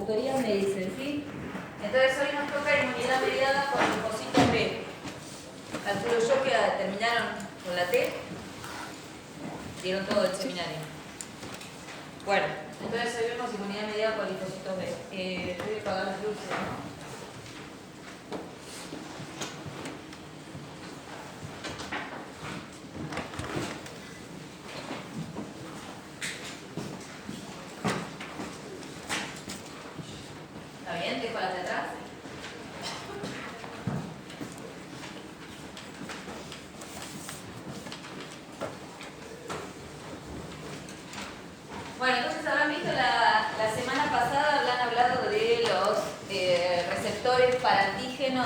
tutorías me dicen, ¿sí? Entonces hoy nos toca inmunidad mediada con linfocitos B. Calculo yo que terminaron con la T. Dieron todo el seminario. Bueno, entonces hoy vemos inmunidad mediada con linfocitos B. Voy a apagar las luces, ¿no?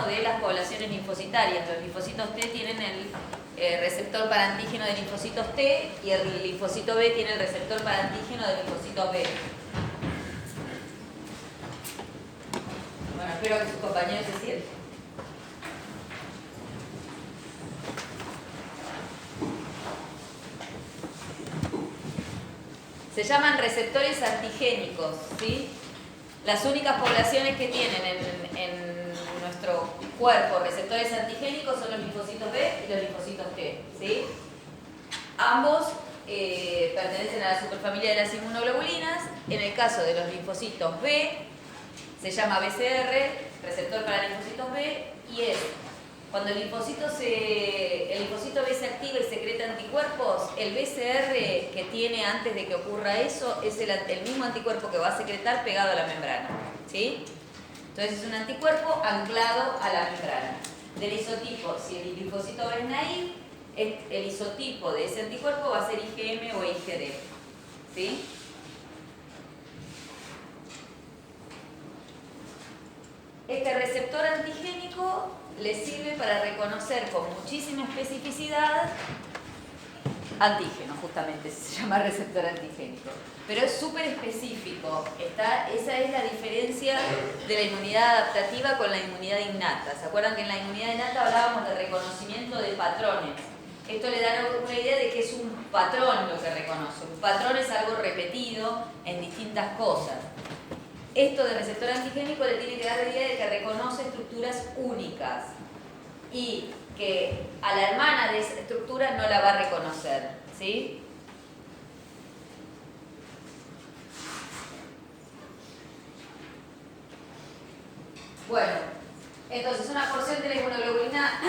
De las poblaciones linfocitarias. Los linfocitos T tienen el receptor para antígeno de linfocitos T y el linfocito B tiene el receptor para antígeno de linfocitos B. Bueno, espero que sus compañeros se sienten. Se llaman receptores antigénicos, ¿sí? Las únicas poblaciones que tienen en nuestro cuerpo receptores antigénicos son los linfocitos B y los linfocitos T, ¿sí? Ambos pertenecen a la superfamilia de las inmunoglobulinas. En el caso de los linfocitos B, se llama BCR, receptor para linfocitos B, y es cuando el linfocito B se activa y secreta anticuerpos, el BCR que tiene antes de que ocurra eso es el mismo anticuerpo que va a secretar pegado a la membrana, ¿sí? Entonces es un anticuerpo anclado a la membrana. Del isotipo, si el linfocito B es naive, el isotipo de ese anticuerpo va a ser IgM o IgD, ¿sí? Este receptor antigénico le sirve para reconocer con muchísima especificidad antígeno, justamente, se llama receptor antigénico. Pero es súper específico. Esa es la diferencia de la inmunidad adaptativa con la inmunidad innata. ¿Se acuerdan que en la inmunidad innata hablábamos de reconocimiento de patrones? Esto le da una idea de que es un patrón lo que reconoce. Un patrón es algo repetido en distintas cosas. Esto de receptor antigénico le tiene que dar la idea de que reconoce estructuras únicas y que a la hermana de esa estructura no la va a reconocer, ¿sí? Bueno, entonces una porción de la inmunoglobulina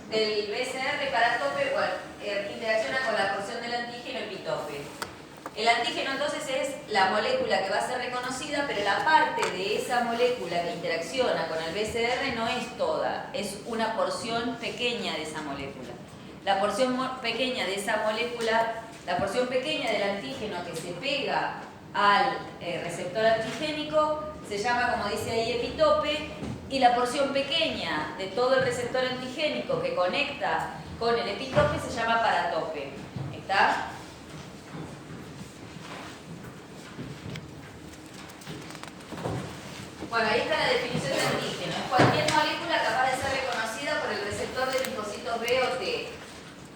del BCR para tope, bueno, interacciona con la porción del antígeno epitope. El antígeno entonces es la molécula que va a ser reconocida, pero la parte de esa molécula que interacciona con el BCR no es toda, es una porción pequeña de esa molécula. La porción pequeña de esa molécula, la porción pequeña del antígeno que se pega al receptor antigénico se llama, como dice ahí, epitope, y la porción pequeña de todo el receptor antigénico que conecta con el epitope se llama paratope. ¿Está? Bueno, ahí está la definición de antígeno. Es cualquier molécula capaz de ser reconocida por el receptor de linfocitos B o T.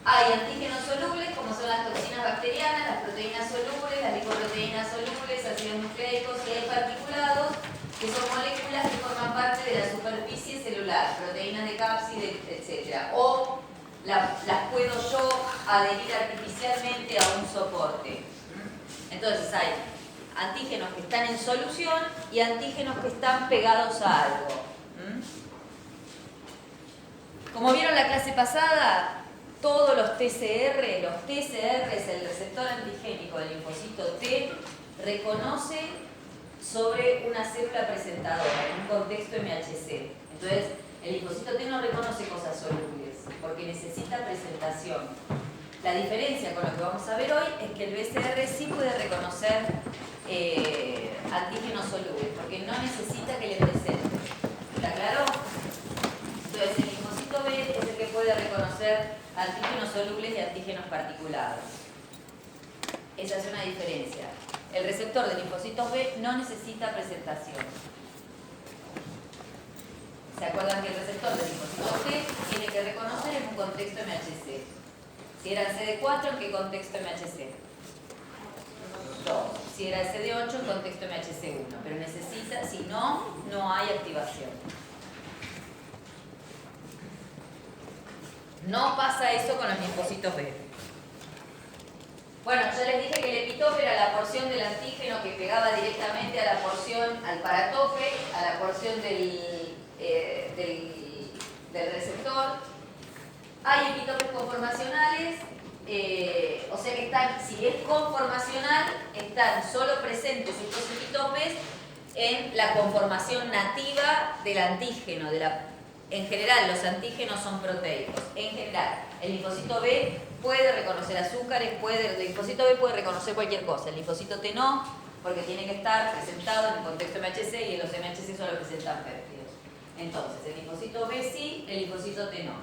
Hay antígenos solubles, como son las toxinas bacterianas, las proteínas solubles, las lipoproteínas solubles, ácidos nucleicos, y hay particulados, que son moléculas que forman parte de la superficie celular, proteínas de cápside, etc. O las puedo yo adherir artificialmente a un soporte. Entonces hay antígenos que están en solución y antígenos que están pegados a algo. Como vieron la clase pasada, todos los TCR es el receptor antigénico del linfocito T, reconoce sobre una célula presentadora en un contexto MHC. Entonces, el linfocito T no reconoce cosas solubles porque necesita presentación. La diferencia con lo que vamos a ver hoy es que el BCR sí puede reconocer antígenos solubles porque no necesita que le presente. ¿Está claro? Entonces, el linfocito B es el que puede reconocer antígenos solubles y antígenos particulados. Esa es una diferencia. El receptor de linfocitos B no necesita presentación. ¿Se acuerdan que el receptor de linfocitos T tiene que reconocer en un contexto MHC? Si eran CD4, ¿en qué contexto MHC? 2. Si era SD8 en contexto MHC1, pero necesita, si no, no hay activación. No pasa eso con los linfocitos B. Bueno, ya les dije que el epitope era la porción del antígeno que pegaba directamente a la porción, al paratope, a la porción del receptor. Hay epitopes conformacionales, o sea que están, si es conformacional, están solo presentes estos epitopes en la conformación nativa del antígeno. En general, los antígenos son proteicos. En general, el linfocito B puede reconocer azúcares, el linfocito B puede reconocer cualquier cosa. El linfocito T no, porque tiene que estar presentado en el contexto MHC y en los MHC solo presentan péptidos. Entonces, el linfocito B sí, el linfocito T no.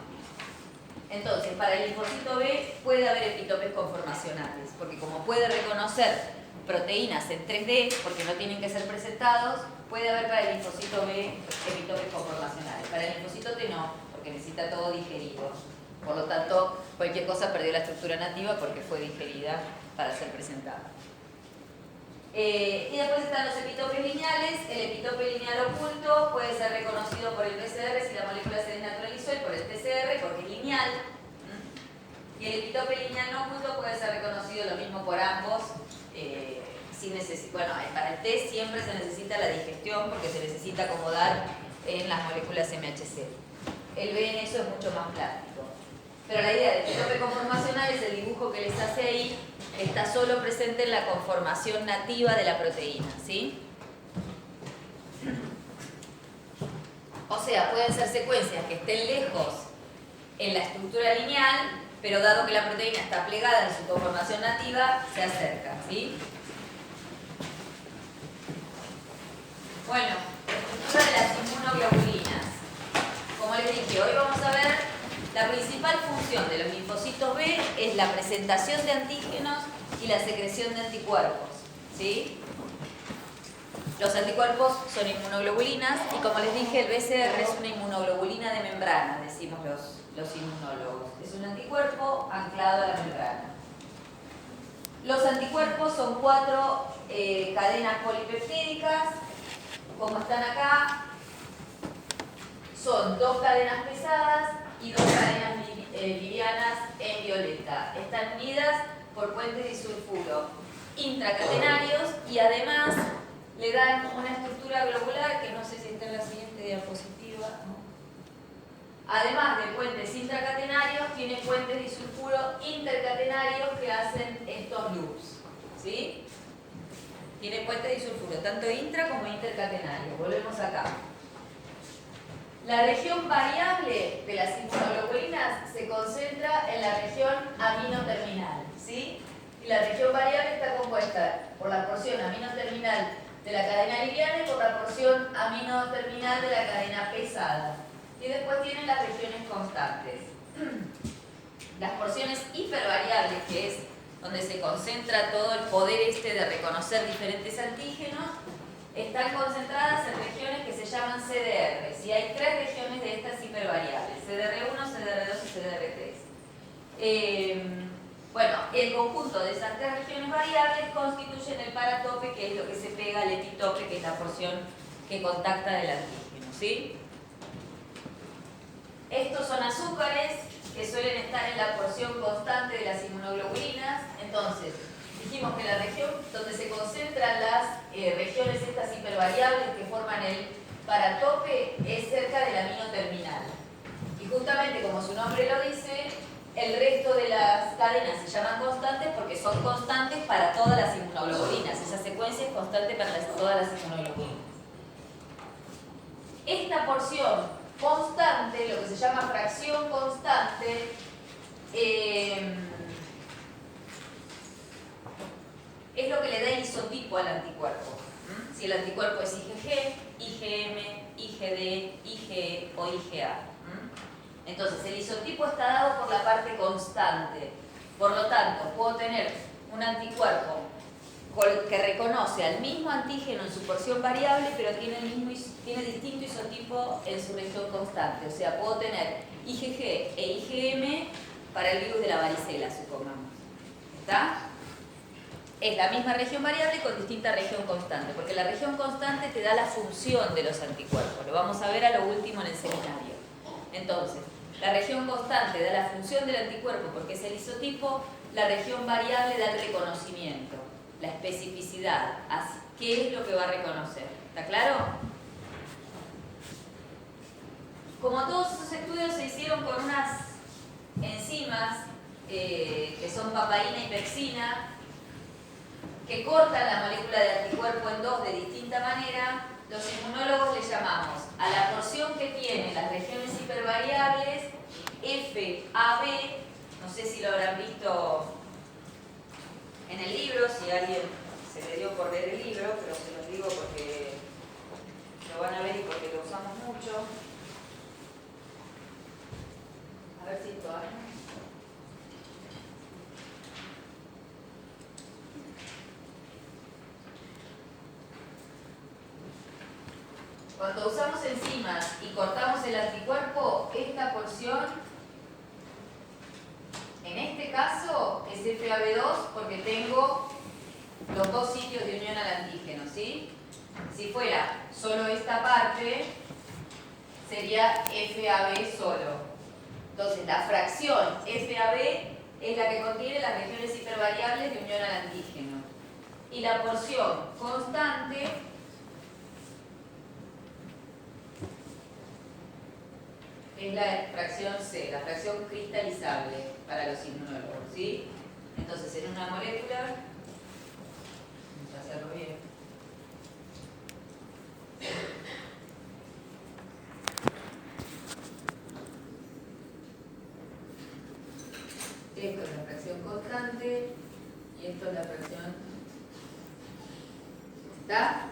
Entonces, para el linfocito B puede haber epitopes conformacionales, porque como puede reconocer proteínas en 3D, porque no tienen que ser presentados, puede haber para el linfocito B epitopes conformacionales. Para el linfocito T no, porque necesita todo digerido. Por lo tanto, cualquier cosa perdió la estructura nativa porque fue digerida para ser presentada. Y después están los epitopes lineales. El epitope lineal oculto puede ser reconocido por el PCR si la molécula se desnaturalizó y por el TCR porque es lineal. Y el epitope lineal no oculto puede ser reconocido lo mismo por ambos. Bueno, para el T siempre se necesita la digestión porque se necesita acomodar en las moléculas MHC. El B en eso es mucho más plástico. Pero la idea del epitope conformacional es el dibujo que les hace ahí, está solo presente en la conformación nativa de la proteína, ¿sí? O sea, pueden ser secuencias que estén lejos en la estructura lineal, pero dado que la proteína está plegada en su conformación nativa, se acerca, ¿sí? Bueno, estructura de las inmunoglobulinas. Como les dije, hoy vamos a ver la principal función de los linfocitos B es la presentación de antígenos y la secreción de anticuerpos, ¿sí? Los anticuerpos son inmunoglobulinas y como les dije, el BCR es una inmunoglobulina de membrana, decimos los inmunólogos. Es un anticuerpo anclado a la membrana. Los anticuerpos son 4 cadenas polipeptídicas, como están acá, son 2 cadenas pesadas y 2 cadenas livianas en violeta. Están unidas por puentes disulfuro intracatenarios y además le dan una estructura globular que no sé si está en la siguiente diapositiva, ¿no? Además de puentes intracatenarios, tiene puentes disulfuro intercatenarios que hacen estos loops, ¿sí? Tiene puentes disulfuro, tanto intra como intercatenarios. Volvemos acá. La región variable de las inmunoglobulinas se concentra en la región aminoterminal, ¿sí? Y la región variable está compuesta por la porción aminoterminal de la cadena liviana y por la porción aminoterminal de la cadena pesada. Y después tienen las regiones constantes. Las porciones hipervariables, que es donde se concentra todo el poder de reconocer diferentes antígenos, están concentradas en regiones que se llaman CDRs. Y hay 3 regiones de estas hipervariables: CDR1, CDR2 y CDR3. Bueno, el conjunto de esas 3 regiones variables constituyen el paratope, que es lo que se pega al epitope, que es la porción que contacta del antígeno, ¿sí? Estos son azúcares que suelen estar en la porción constante de las inmunoglobulinas. Entonces, dijimos que la región donde se concentran las regiones estas hipervariables que forman el paratope es cerca del aminoterminal. Y justamente como su nombre lo dice, el resto de las cadenas se llaman constantes porque son constantes para todas las inmunoglobulinas. Esa secuencia es constante para todas las inmunoglobulinas. Esta porción constante, lo que se llama fracción constante, es lo que le da el isotipo al anticuerpo. Si el anticuerpo es IgG, IgM, IgD, IgE o IgA. Entonces, el isotipo está dado por la parte constante. Por lo tanto, puedo tener un anticuerpo que reconoce al mismo antígeno en su porción variable, pero tiene distinto isotipo en su región constante. O sea, puedo tener IgG e IgM para el virus de la varicela, supongamos. ¿Está? es la misma región variable con distinta región constante, porque la región constante te da la función de los anticuerpos. Lo vamos a ver a lo último en el seminario. Entonces, la región constante da la función del anticuerpo porque es el isotipo, la región variable da el reconocimiento, la especificidad, qué es lo que va a reconocer. ¿Está claro? Como todos esos estudios se hicieron con unas enzimas que son papaína y pexina, que cortan la molécula de anticuerpo en dos de distinta manera, los inmunólogos le llamamos a la porción que tiene las regiones hipervariables FAB, no sé si lo habrán visto en el libro, si alguien se le dio por leer el libro, pero se los digo porque lo van a ver y porque lo usamos mucho. A ver si esto hay. Cuando usamos enzimas y cortamos el anticuerpo, esta porción, en este caso, es FAB2 porque tengo los dos sitios de unión al antígeno, ¿sí? Si fuera solo esta parte, sería FAB solo. Entonces, la fracción FAB es la que contiene las regiones hipervariables de unión al antígeno. Y la porción constante es la fracción C, la fracción cristalizable para los inmunólogos, ¿sí? Entonces, en una molécula, vamos a hacerlo bien. Esto es la fracción constante y esto es la fracción. ¿Está?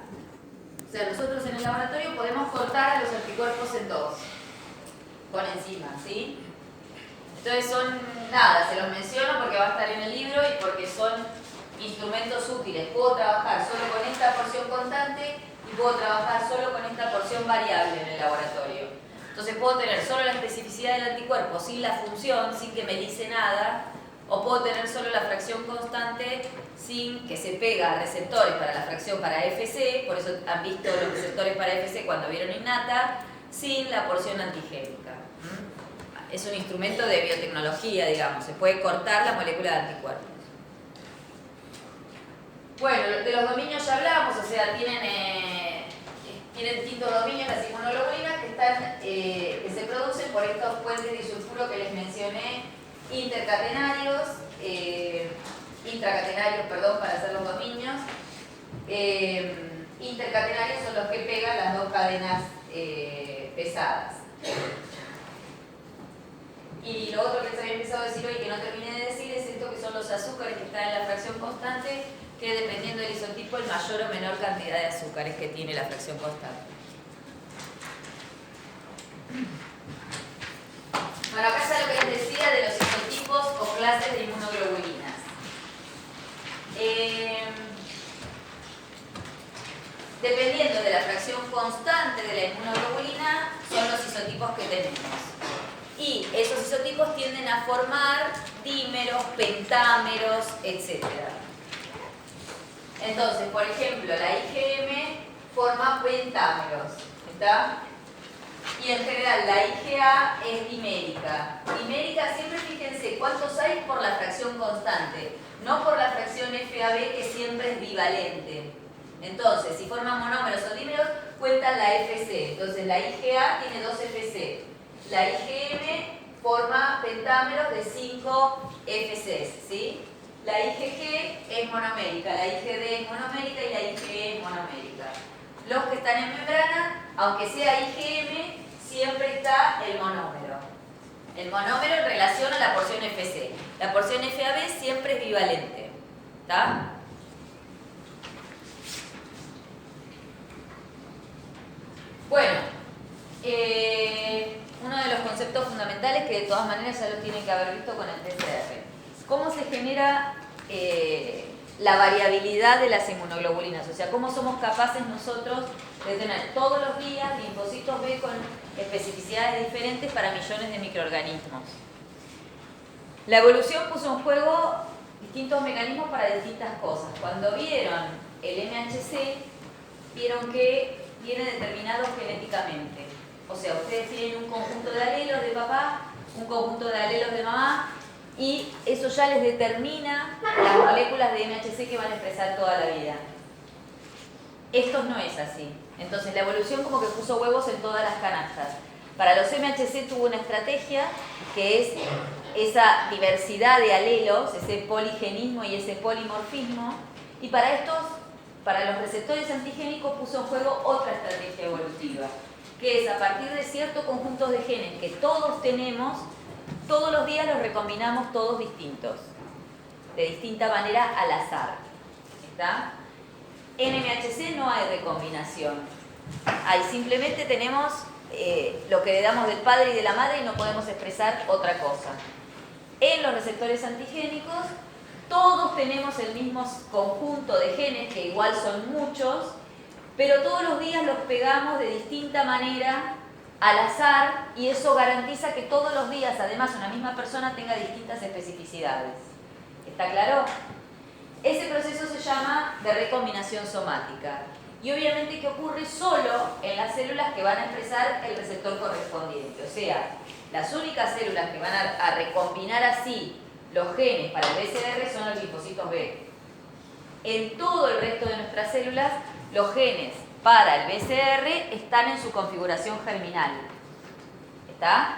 O sea, nosotros en el laboratorio podemos cortar a los anticuerpos en dos, con enzimas, ¿sí? Entonces son, nada, se los menciono porque va a estar en el libro y porque son instrumentos útiles. Puedo trabajar solo con esta porción constante y puedo trabajar solo con esta porción variable en el laboratorio. Entonces puedo tener solo la especificidad del anticuerpo sin la función, sin que me dice nada, o puedo tener solo la fracción constante sin que se pega a receptores para la fracción para FC, por eso han visto los receptores para FC cuando vieron innata, sin la porción antigénica. Es un instrumento de biotecnología, digamos, se puede cortar la molécula de anticuerpos. Bueno, de los dominios ya hablamos, o sea, tienen distintos dominios las inmunoglobulinas que se producen por estos puentes de disulfuro que les mencioné, intracatenarios, para hacer los dominios. Intercatenarios son los que pegan las dos cadenas pesadas. Y lo otro que les había empezado a decir hoy que no terminé de decir es esto que son los azúcares que están en la fracción constante, que dependiendo del isotipo el mayor o menor cantidad de azúcares que tiene la fracción constante. Bueno, acá está lo que les decía de los isotipos o clases de inmunoglobulinas. Dependiendo de la fracción constante de la inmunoglobulina, son los isotipos que tenemos. Y esos isotipos tienden a formar dímeros, pentámeros, etc. Entonces, por ejemplo, la IgM forma pentámeros, ¿está? Y en general la IgA es dimérica. Dimérica, siempre fíjense cuántos hay por la fracción constante, no por la fracción FAB que siempre es bivalente. Entonces, si forman monómeros o dímeros, cuentan la FC. Entonces, la IgA tiene 2 FC. La IgM forma pentámeros de 5 FCs, ¿sí? La IgG es monomérica, la IgD es monomérica y la IgE es monomérica. Los que están en membrana, aunque sea IgM, siempre está el monómero. El monómero en relación a la porción FC. La porción FAB siempre es bivalente. ¿Está? Bueno, uno de los conceptos fundamentales que de todas maneras ya lo tienen que haber visto con el PCR. ¿Cómo se genera la variabilidad de las inmunoglobulinas? O sea, ¿cómo somos capaces nosotros de tener todos los días linfocitos B con especificidades diferentes para millones de microorganismos? La evolución puso en juego distintos mecanismos para distintas cosas. Cuando vieron el MHC, vieron que viene determinado genéticamente. O sea, ustedes tienen un conjunto de alelos de papá, un conjunto de alelos de mamá, y eso ya les determina las moléculas de MHC que van a expresar toda la vida. Esto no es así. Entonces la evolución como que puso huevos en todas las canastas. Para los MHC tuvo una estrategia que es esa diversidad de alelos, ese poligenismo y ese polimorfismo, y para los receptores antigénicos puso en juego otra estrategia evolutiva, que es a partir de ciertos conjuntos de genes que todos tenemos, todos los días los recombinamos todos distintos, de distinta manera al azar. ¿Está? En MHC no hay recombinación, simplemente tenemos lo que heredamos del padre y de la madre y no podemos expresar otra cosa. En los receptores antigénicos todos tenemos el mismo conjunto de genes, que igual son muchos, pero todos los días los pegamos de distinta manera al azar, y eso garantiza que todos los días, además, una misma persona tenga distintas especificidades. ¿Está claro? Ese proceso se llama de recombinación somática. Y obviamente que ocurre solo en las células que van a expresar el receptor correspondiente. O sea, las únicas células que van a recombinar así los genes para el BCR son los linfocitos B. En todo el resto de nuestras células, los genes para el BCR están en su configuración germinal. ¿Está?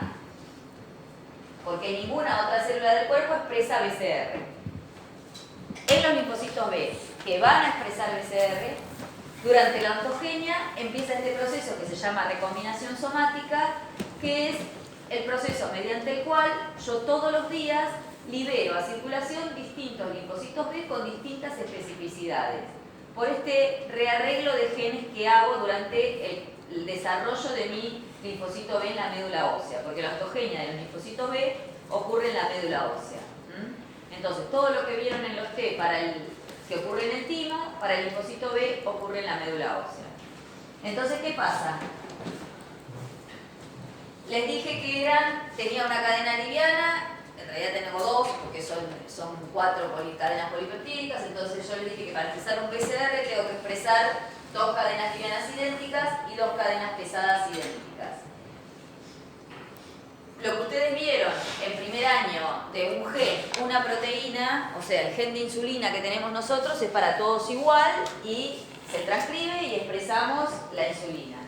Porque ninguna otra célula del cuerpo expresa BCR. En los linfocitos B, que van a expresar BCR, durante la ontogenia empieza este proceso que se llama recombinación somática, que es el proceso mediante el cual yo todos los días libero a circulación distintos linfocitos B con distintas especificidades, por este rearreglo de genes que hago durante el desarrollo de mi linfocito B en la médula ósea, porque la ontogenia de los linfocitos B ocurre en la médula ósea. Entonces, todo lo que vieron en los T que ocurre en el timo, para el linfocito B ocurre en la médula ósea. Entonces, ¿qué pasa? Les dije que tenía una cadena liviana, en realidad tenemos dos, porque son 4 cadenas polipeptídicas, entonces yo les dije que para expresar un PCR tengo que expresar 2 cadenas livianas idénticas y 2 cadenas pesadas idénticas. Lo que ustedes vieron en primer año de un gen, una proteína, o sea, el gen de insulina que tenemos nosotros es para todos igual y se transcribe y expresamos la insulina.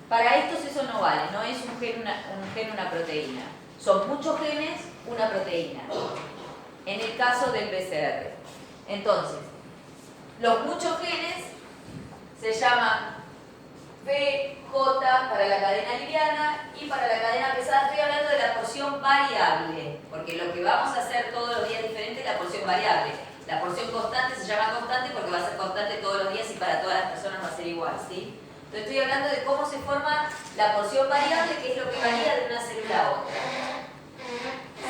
Para estos eso no vale, no es un gen, una proteína. Son muchos genes, una proteína. En el caso del BCR. Entonces, los muchos genes se llaman BJ para la cadena liviana y para la cadena pesada. Estoy hablando de la porción variable, porque lo que vamos a hacer todos los días diferente es la porción variable. La porción constante se llama constante porque va a ser constante todos los días y para todas las personas va a ser igual, ¿sí? Entonces estoy hablando de cómo se forma la porción variable, que es lo que varía de una célula a otra.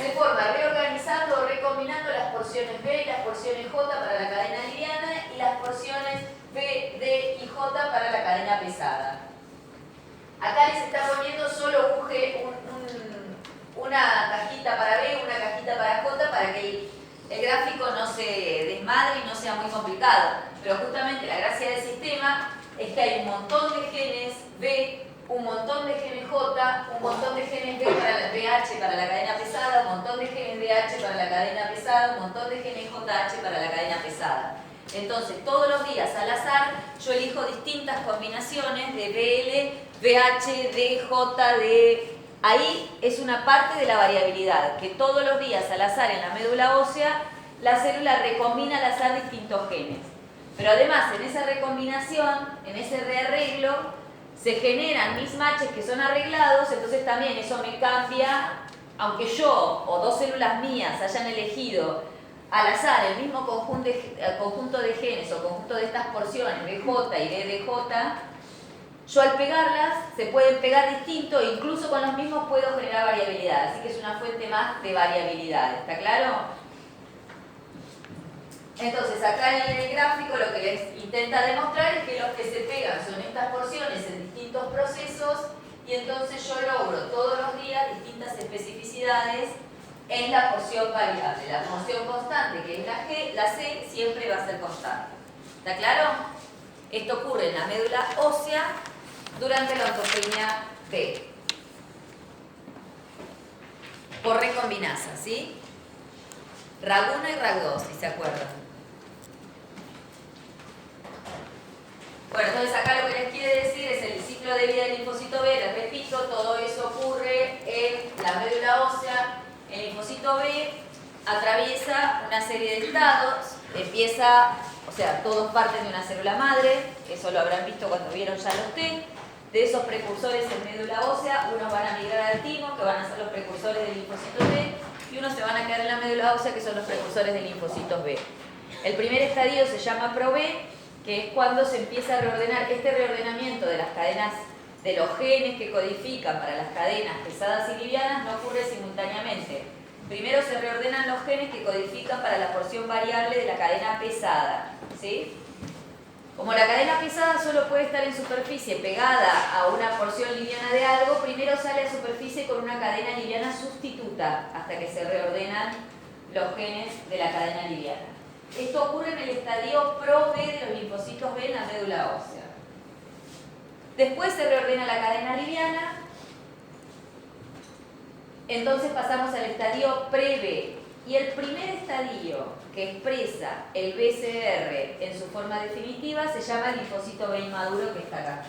Se forma reorganizando o recombinando las porciones B y las porciones J para la cadena liviana y las porciones B, D y J para la cadena pesada. Acá les está poniendo solo una cajita para B, una cajita para J, para que el gráfico no se desmadre y no sea muy complicado. Pero justamente la gracia del sistema es que hay un montón de genes B, un montón de genes J, un montón de genes BH para la cadena pesada, un montón de genes BH para la cadena pesada, un montón de genes JH para la cadena pesada. Entonces, todos los días al azar, yo elijo distintas combinaciones de BL, BH, DJ, D. Ahí es una parte de la variabilidad, que todos los días al azar en la médula ósea, la célula recombina al azar distintos genes. Pero además, en esa recombinación, en ese rearreglo, se generan mismatches que son arreglados, entonces también eso me cambia, aunque yo o 2 células mías hayan elegido al azar el mismo conjunto de genes o conjunto de estas porciones, BJ y DDJ, yo al pegarlas se pueden pegar distinto e incluso con los mismos puedo generar variabilidad, así que es una fuente más de variabilidad, ¿está claro? Entonces acá en el gráfico lo que les intenta demostrar es que los que se pegan son estas porciones en distintos procesos y entonces yo logro todos los días distintas especificidades es la porción variable. La porción constante, que es la G, la C, siempre va a ser constante. ¿Está claro? Esto ocurre en la médula ósea durante la ontogenia B. Por recombinasa, ¿sí? RAG1 y RAG2, si se acuerdan. Bueno, entonces acá lo que les quiere decir es el ciclo de vida del linfocito B. Les repito, todo eso ocurre en la médula ósea. El linfocito B atraviesa una serie de estados. Empieza, o sea, todos parten de una célula madre. Eso lo habrán visto cuando vieron ya los T. De esos precursores en médula ósea, unos van a migrar al timo, que van a ser los precursores del linfocito B, y unos se van a quedar en la médula ósea, que son los precursores del linfocito B. El primer estadio se llama ProB, que es cuando se empieza a reordenar. Este reordenamiento de las cadenas, de los genes que codifican para las cadenas pesadas y livianas, no ocurre simultáneamente. Primero se reordenan los genes que codifican para la porción variable de la cadena pesada, ¿sí? Como la cadena pesada solo puede estar en superficie pegada a una porción liviana de algo, primero sale a superficie con una cadena liviana sustituta hasta que se reordenan los genes de la cadena liviana. Esto ocurre en el estadio ProB de los linfocitos B en la médula ósea. Después se reordena la cadena liviana, entonces pasamos al estadio pre-B. Y el primer estadio que expresa el BCR en su forma definitiva se llama el linfocito B inmaduro, que está acá.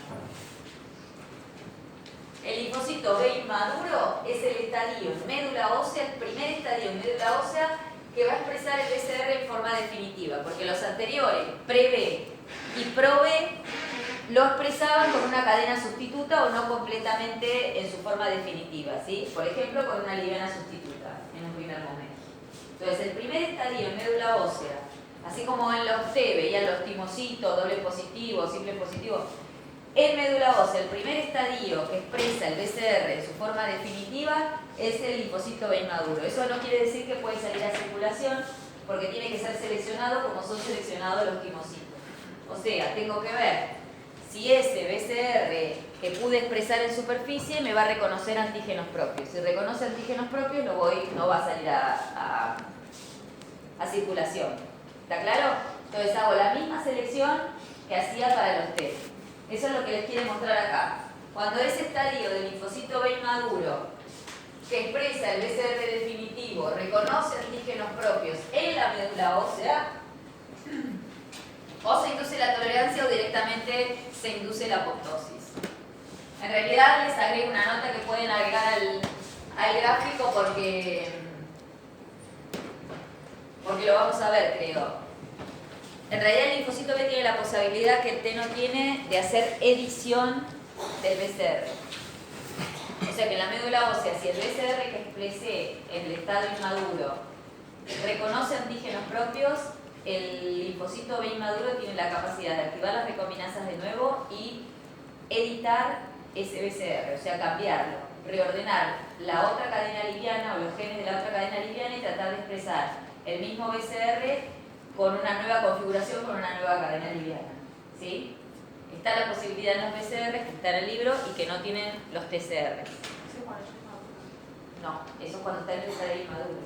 El linfocito B inmaduro es el estadio en médula ósea, el primer estadio en médula ósea que va a expresar el BCR en forma definitiva, porque los anteriores, pre-B y pro-B, lo expresaban con una cadena sustituta o no completamente en su forma definitiva, ¿sí? Por ejemplo, con una liviana sustituta en un primer momento. Entonces, el primer estadio en médula ósea, así como en los T veían los timocitos, doble positivo, simple positivo, en médula ósea, el primer estadio que expresa el BCR en su forma definitiva es el linfocito B inmaduro. Eso no quiere decir que puede salir a circulación, porque tiene que ser seleccionado como son seleccionados los timocitos. O sea, tengo que ver si ese BCR que pude expresar en superficie me va a reconocer antígenos propios. Si reconoce antígenos propios, no va a salir a circulación. ¿Está claro? Entonces hago la misma selección que hacía para los T. Eso es lo que les quiere mostrar acá. Cuando ese estadio del linfocito B inmaduro que expresa el BCR definitivo reconoce antígenos propios en la médula ósea, o se induce la tolerancia o directamente se induce la apoptosis. En realidad les agrego una nota que pueden agregar al gráfico porque lo vamos a ver, creo. En realidad el linfocito B tiene la posibilidad que el T no tiene de hacer edición del BCR. O sea que en la médula ósea, si el BCR que expresé en el estado inmaduro reconoce antígenos propios, el linfocito B inmaduro tiene la capacidad de activar las recombinasas de nuevo y editar ese BCR, o sea, cambiarlo, reordenar la otra cadena liviana o los genes de la otra cadena liviana y tratar de expresar el mismo BCR con una nueva configuración, con una nueva cadena liviana. ¿Sí? Está la posibilidad en los BCR que está en el libro y que no tienen los TCR. No, eso es cuando está en el estadio inmaduro.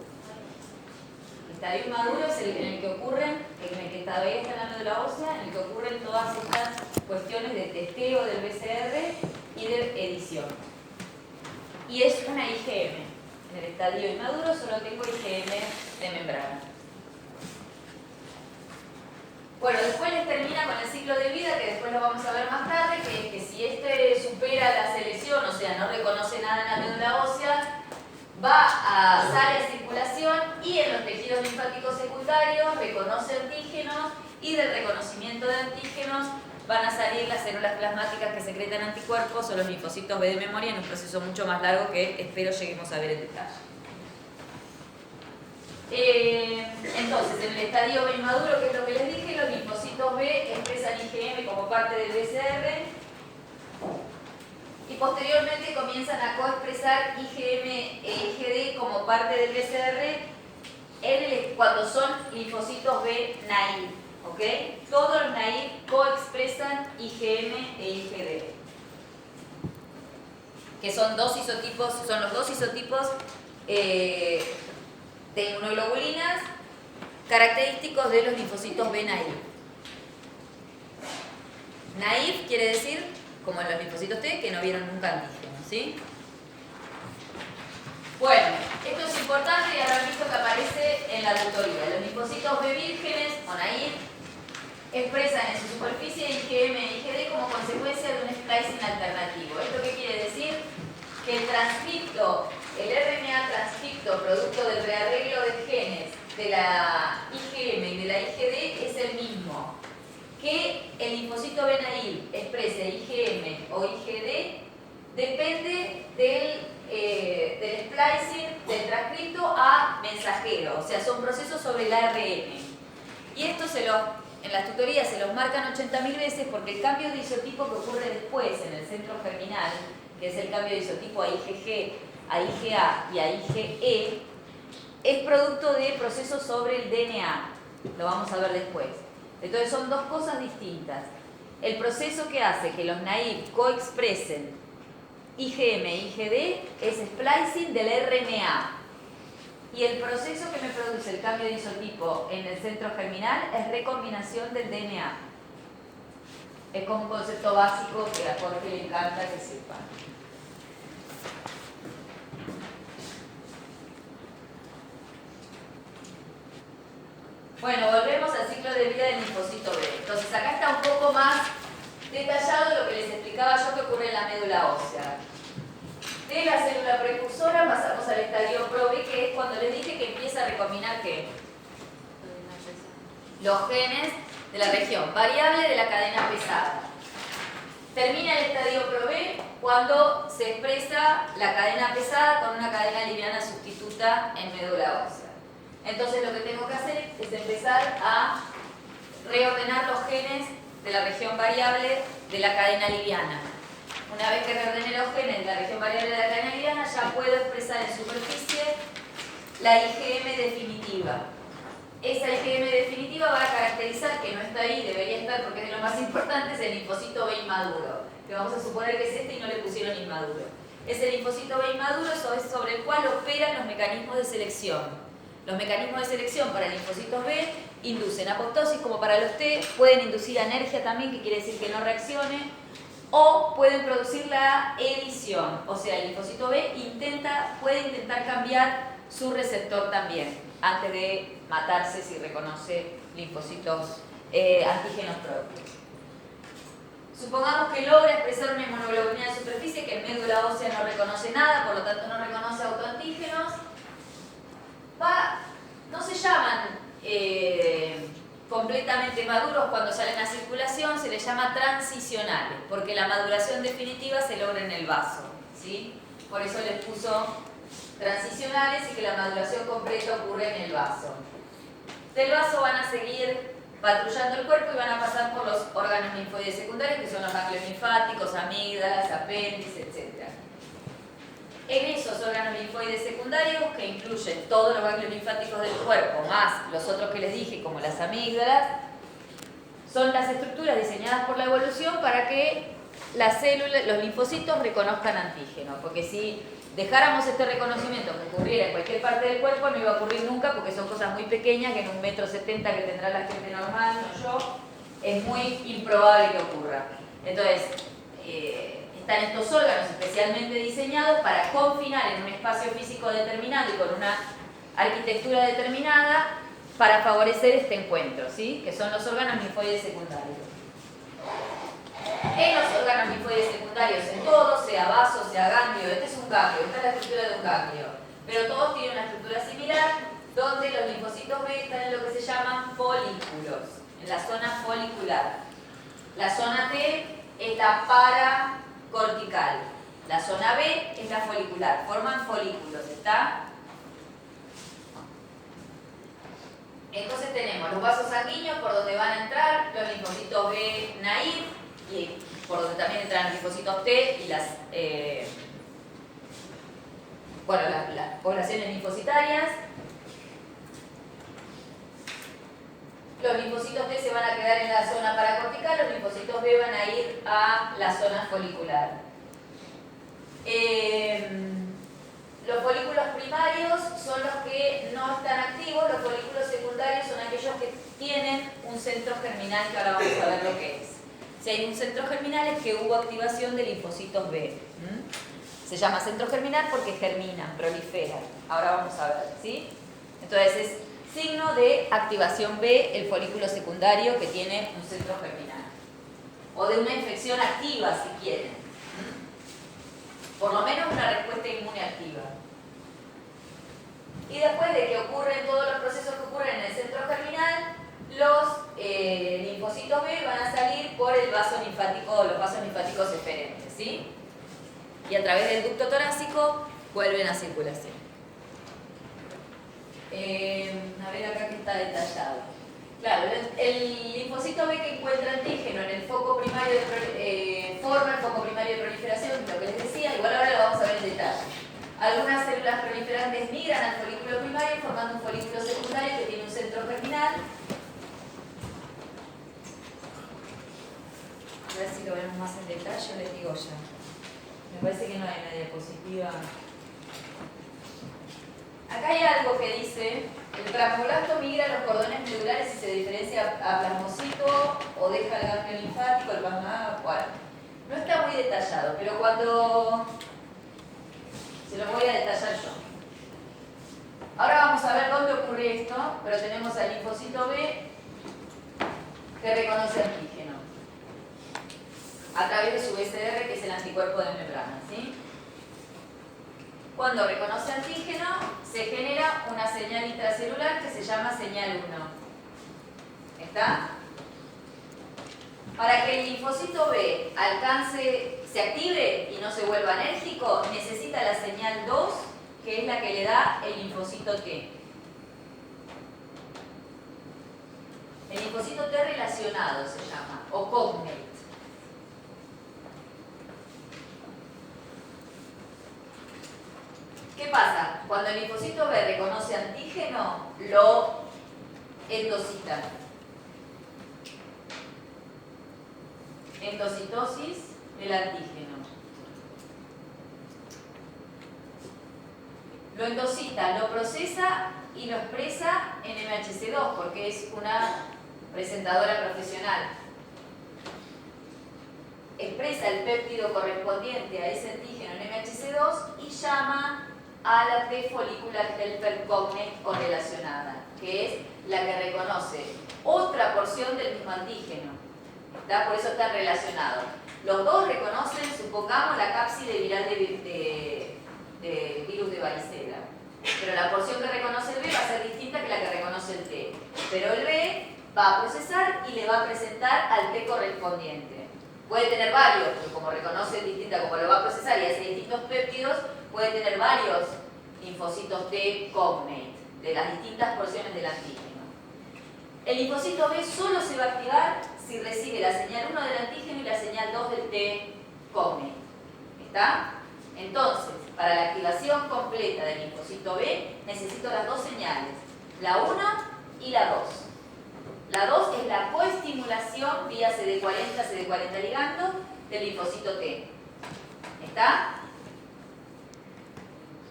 El estadio inmaduro es el en el que ocurren, en el que todavía está en la médula ósea, en el que ocurren todas estas cuestiones de testeo del BCR y de edición. Y es una IgM. En el estadio inmaduro solo tengo IgM de membrana. Bueno, después les termina con el ciclo de vida, que después lo vamos a ver más tarde, que es que si este supera la selección, o sea, no reconoce nada en la médula ósea, sale a circulación y en los tejidos linfáticos secundarios reconoce antígenos y del reconocimiento de antígenos van a salir las células plasmáticas que secretan anticuerpos o los linfocitos B de memoria en un proceso mucho más largo que espero lleguemos a ver en detalle. Entonces, en el estadio B inmaduro, que es lo que les dije, los linfocitos B expresan IgM como parte del BCR y posteriormente comienzan a coexpresar IgM e IgD como parte del BCR cuando son linfocitos B naive. ¿Okay? Todos los naive coexpresan IgM e IgD, que son los dos isotipos de inmunoglobulinas característicos de los linfocitos B naïf. Naïf quiere decir, como en los linfocitos T, que no vieron nunca antígenos, ¿sí? Bueno, esto es importante y habrán visto que aparece en la tutoría. Los linfocitos B vírgenes o naïf expresan en su superficie IgM e IgD como consecuencia de un splicing alternativo. ¿Esto qué quiere decir? Que el transcripto, el RNA transcripto producto del rearreglo de genes de la IgM y de la IgD es el mismo. Que el linfocito B naïf exprese IgM o IgD depende del splicing del transcripto a mensajero, o sea, son procesos sobre el ARN. Y esto en las tutorías se los marcan 80.000 veces porque el cambio de isotipo que ocurre después en el centro germinal, que es el cambio de isotipo a IgG, a IgA y a IgE, es producto de procesos sobre el DNA. Lo vamos a ver después. Entonces son dos cosas distintas. El proceso que hace que los naïf coexpresen IgM e IgD es splicing del RNA. Y el proceso que me produce el cambio de isotipo en el centro germinal es recombinación del DNA. Es como un concepto básico que a Jorge le encanta que sepan. Bueno, volvemos al ciclo de vida del linfocito B. Entonces acá está un poco más detallado lo que les explicaba yo que ocurre en la médula ósea. De la célula precursora pasamos al estadio pro-B, que es cuando les dije que empieza a recombinar ¿qué? Los genes de la región variable de la cadena pesada. Termina el estadio pro-B cuando se expresa la cadena pesada con una cadena liviana sustituta en médula ósea. Entonces lo que tengo que hacer es empezar a reordenar los genes de la región variable de la cadena liviana. Una vez que reordene los genes de la región variable de la cadena liviana, ya puedo expresar en superficie la IgM definitiva. Esa IgM definitiva va a caracterizar, que no está ahí, debería estar porque es de lo más importante, es el linfocito B inmaduro, que vamos a suponer que es este y no le pusieron inmaduro. Ese linfocito B inmaduro es sobre el cual operan los mecanismos de selección. Los mecanismos de selección para linfocitos B inducen apoptosis, como para los T, pueden inducir anergia también, que quiere decir que no reaccione, o pueden producir la edición, o sea, el linfocito B puede intentar cambiar su receptor también, antes de matarse si reconoce linfocitos antígenos propios. Supongamos que logra expresar una inmunoglobulina de superficie que en médula ósea no reconoce nada, por lo tanto no reconoce autoantígenos. No se llaman completamente maduros cuando salen a circulación, se les llama transicionales, porque la maduración definitiva se logra en el vaso, ¿sí? Por eso les puso transicionales y que la maduración completa ocurre en el vaso. Del vaso van a seguir patrullando el cuerpo y van a pasar por los órganos linfoides secundarios, que son los ganglios linfáticos, amígdalas, apéndice, etc. En esos órganos linfoides secundarios, que incluyen todos los ganglios linfáticos del cuerpo, más los otros que les dije, como las amígdalas, son las estructuras diseñadas por la evolución para que las células, los linfocitos reconozcan antígenos. Porque si dejáramos este reconocimiento que ocurriera en cualquier parte del cuerpo, no iba a ocurrir nunca, porque son cosas muy pequeñas que en 1,70 m que tendrá la gente normal, no yo, es muy improbable que ocurra. Entonces, están estos órganos especialmente diseñados para confinar en un espacio físico determinado y con una arquitectura determinada para favorecer este encuentro, ¿sí? Que son los órganos linfoides secundarios. En los órganos linfoides secundarios, en todos, sea vaso, sea ganglio, este es un ganglio, esta es la estructura de un ganglio, pero todos tienen una estructura similar, donde los linfocitos B están en lo que se llaman folículos, en la zona folicular. La zona T es la paracortical, la zona B es la folicular, forman folículos, ¿está? Entonces tenemos los vasos sanguíneos por donde van a entrar los linfocitos B naïf, y por donde también entran los linfocitos T y las poblaciones linfocitarias. Los linfocitos T se van a quedar en la zona paracortical, los linfocitos B van a ir a la zona folicular. los folículos primarios son los que no están activos, los folículos secundarios son aquellos que tienen un centro germinal, que ahora vamos a ver lo que es. Si hay un centro germinal es que hubo activación de linfocitos B. Se llama centro germinal porque germina, prolifera. Ahora vamos a ver, ¿sí? Entonces es signo de activación B el folículo secundario que tiene un centro germinal. O de una infección activa, si quieren. Por lo menos una respuesta inmune activa. Y después de que ocurren todos los procesos que ocurren en el centro germinal, los linfocitos B van a salir por el vaso linfático, los vasos linfáticos eferentes, ¿sí? Y a través del ducto torácico vuelven a circulación. A ver acá que está detallado. Claro, el linfocito B que encuentra antígeno en el foco primario forma el foco primario de proliferación, lo que les decía, igual ahora lo vamos a ver en detalle. Algunas células proliferantes migran al folículo primario formando un folículo secundario que tiene un centro germinal. A ver si lo vemos más en detalle, les digo ya. Me parece que no hay una diapositiva. Acá hay algo que dice: el plasmoblasto migra a los cordones medulares y se diferencia a plasmocito o deja el ganglio linfático, el plasma. Bueno, no está muy detallado, pero cuando... se lo voy a detallar yo. Ahora vamos a ver dónde ocurre esto, pero tenemos al linfocito B que reconoce antígeno a través de su BCR, que es el anticuerpo de membrana, ¿sí? Cuando reconoce antígeno, se genera una señal intracelular que se llama señal 1. ¿Está? Para que el linfocito B se active y no se vuelva enérgico, necesita la señal 2, que es la que le da el linfocito T. El linfocito T relacionado se llama, o cognate. ¿Qué pasa? Cuando el linfocito B reconoce antígeno, lo endocita. Endocitosis del antígeno. Lo endocita, lo procesa y lo expresa en MHC2 porque es una presentadora profesional. Expresa el péptido correspondiente a ese antígeno en MHC2 y llama a la T follicular helper cognate correlacionada, que es la que reconoce otra porción del mismo antígeno. ¿Está? Por eso están relacionados. Los dos reconocen, supongamos, la cápside viral de virus de varicela. Pero la porción que reconoce el B va a ser distinta que la que reconoce el T. Pero el B va a procesar y le va a presentar al T correspondiente. Puede tener varios, porque como reconoce distinta, como lo va a procesar y hace distintos péptidos, puede tener varios linfocitos T cognate de las distintas porciones del antígeno. El linfocito B solo se va a activar si recibe la señal 1 del antígeno y la señal 2 del T cognate. ¿Está? Entonces, para la activación completa del linfocito B, necesito las dos señales, la 1 y la 2. La 2 es la coestimulación vía CD40 ligando del linfocito T. ¿Está?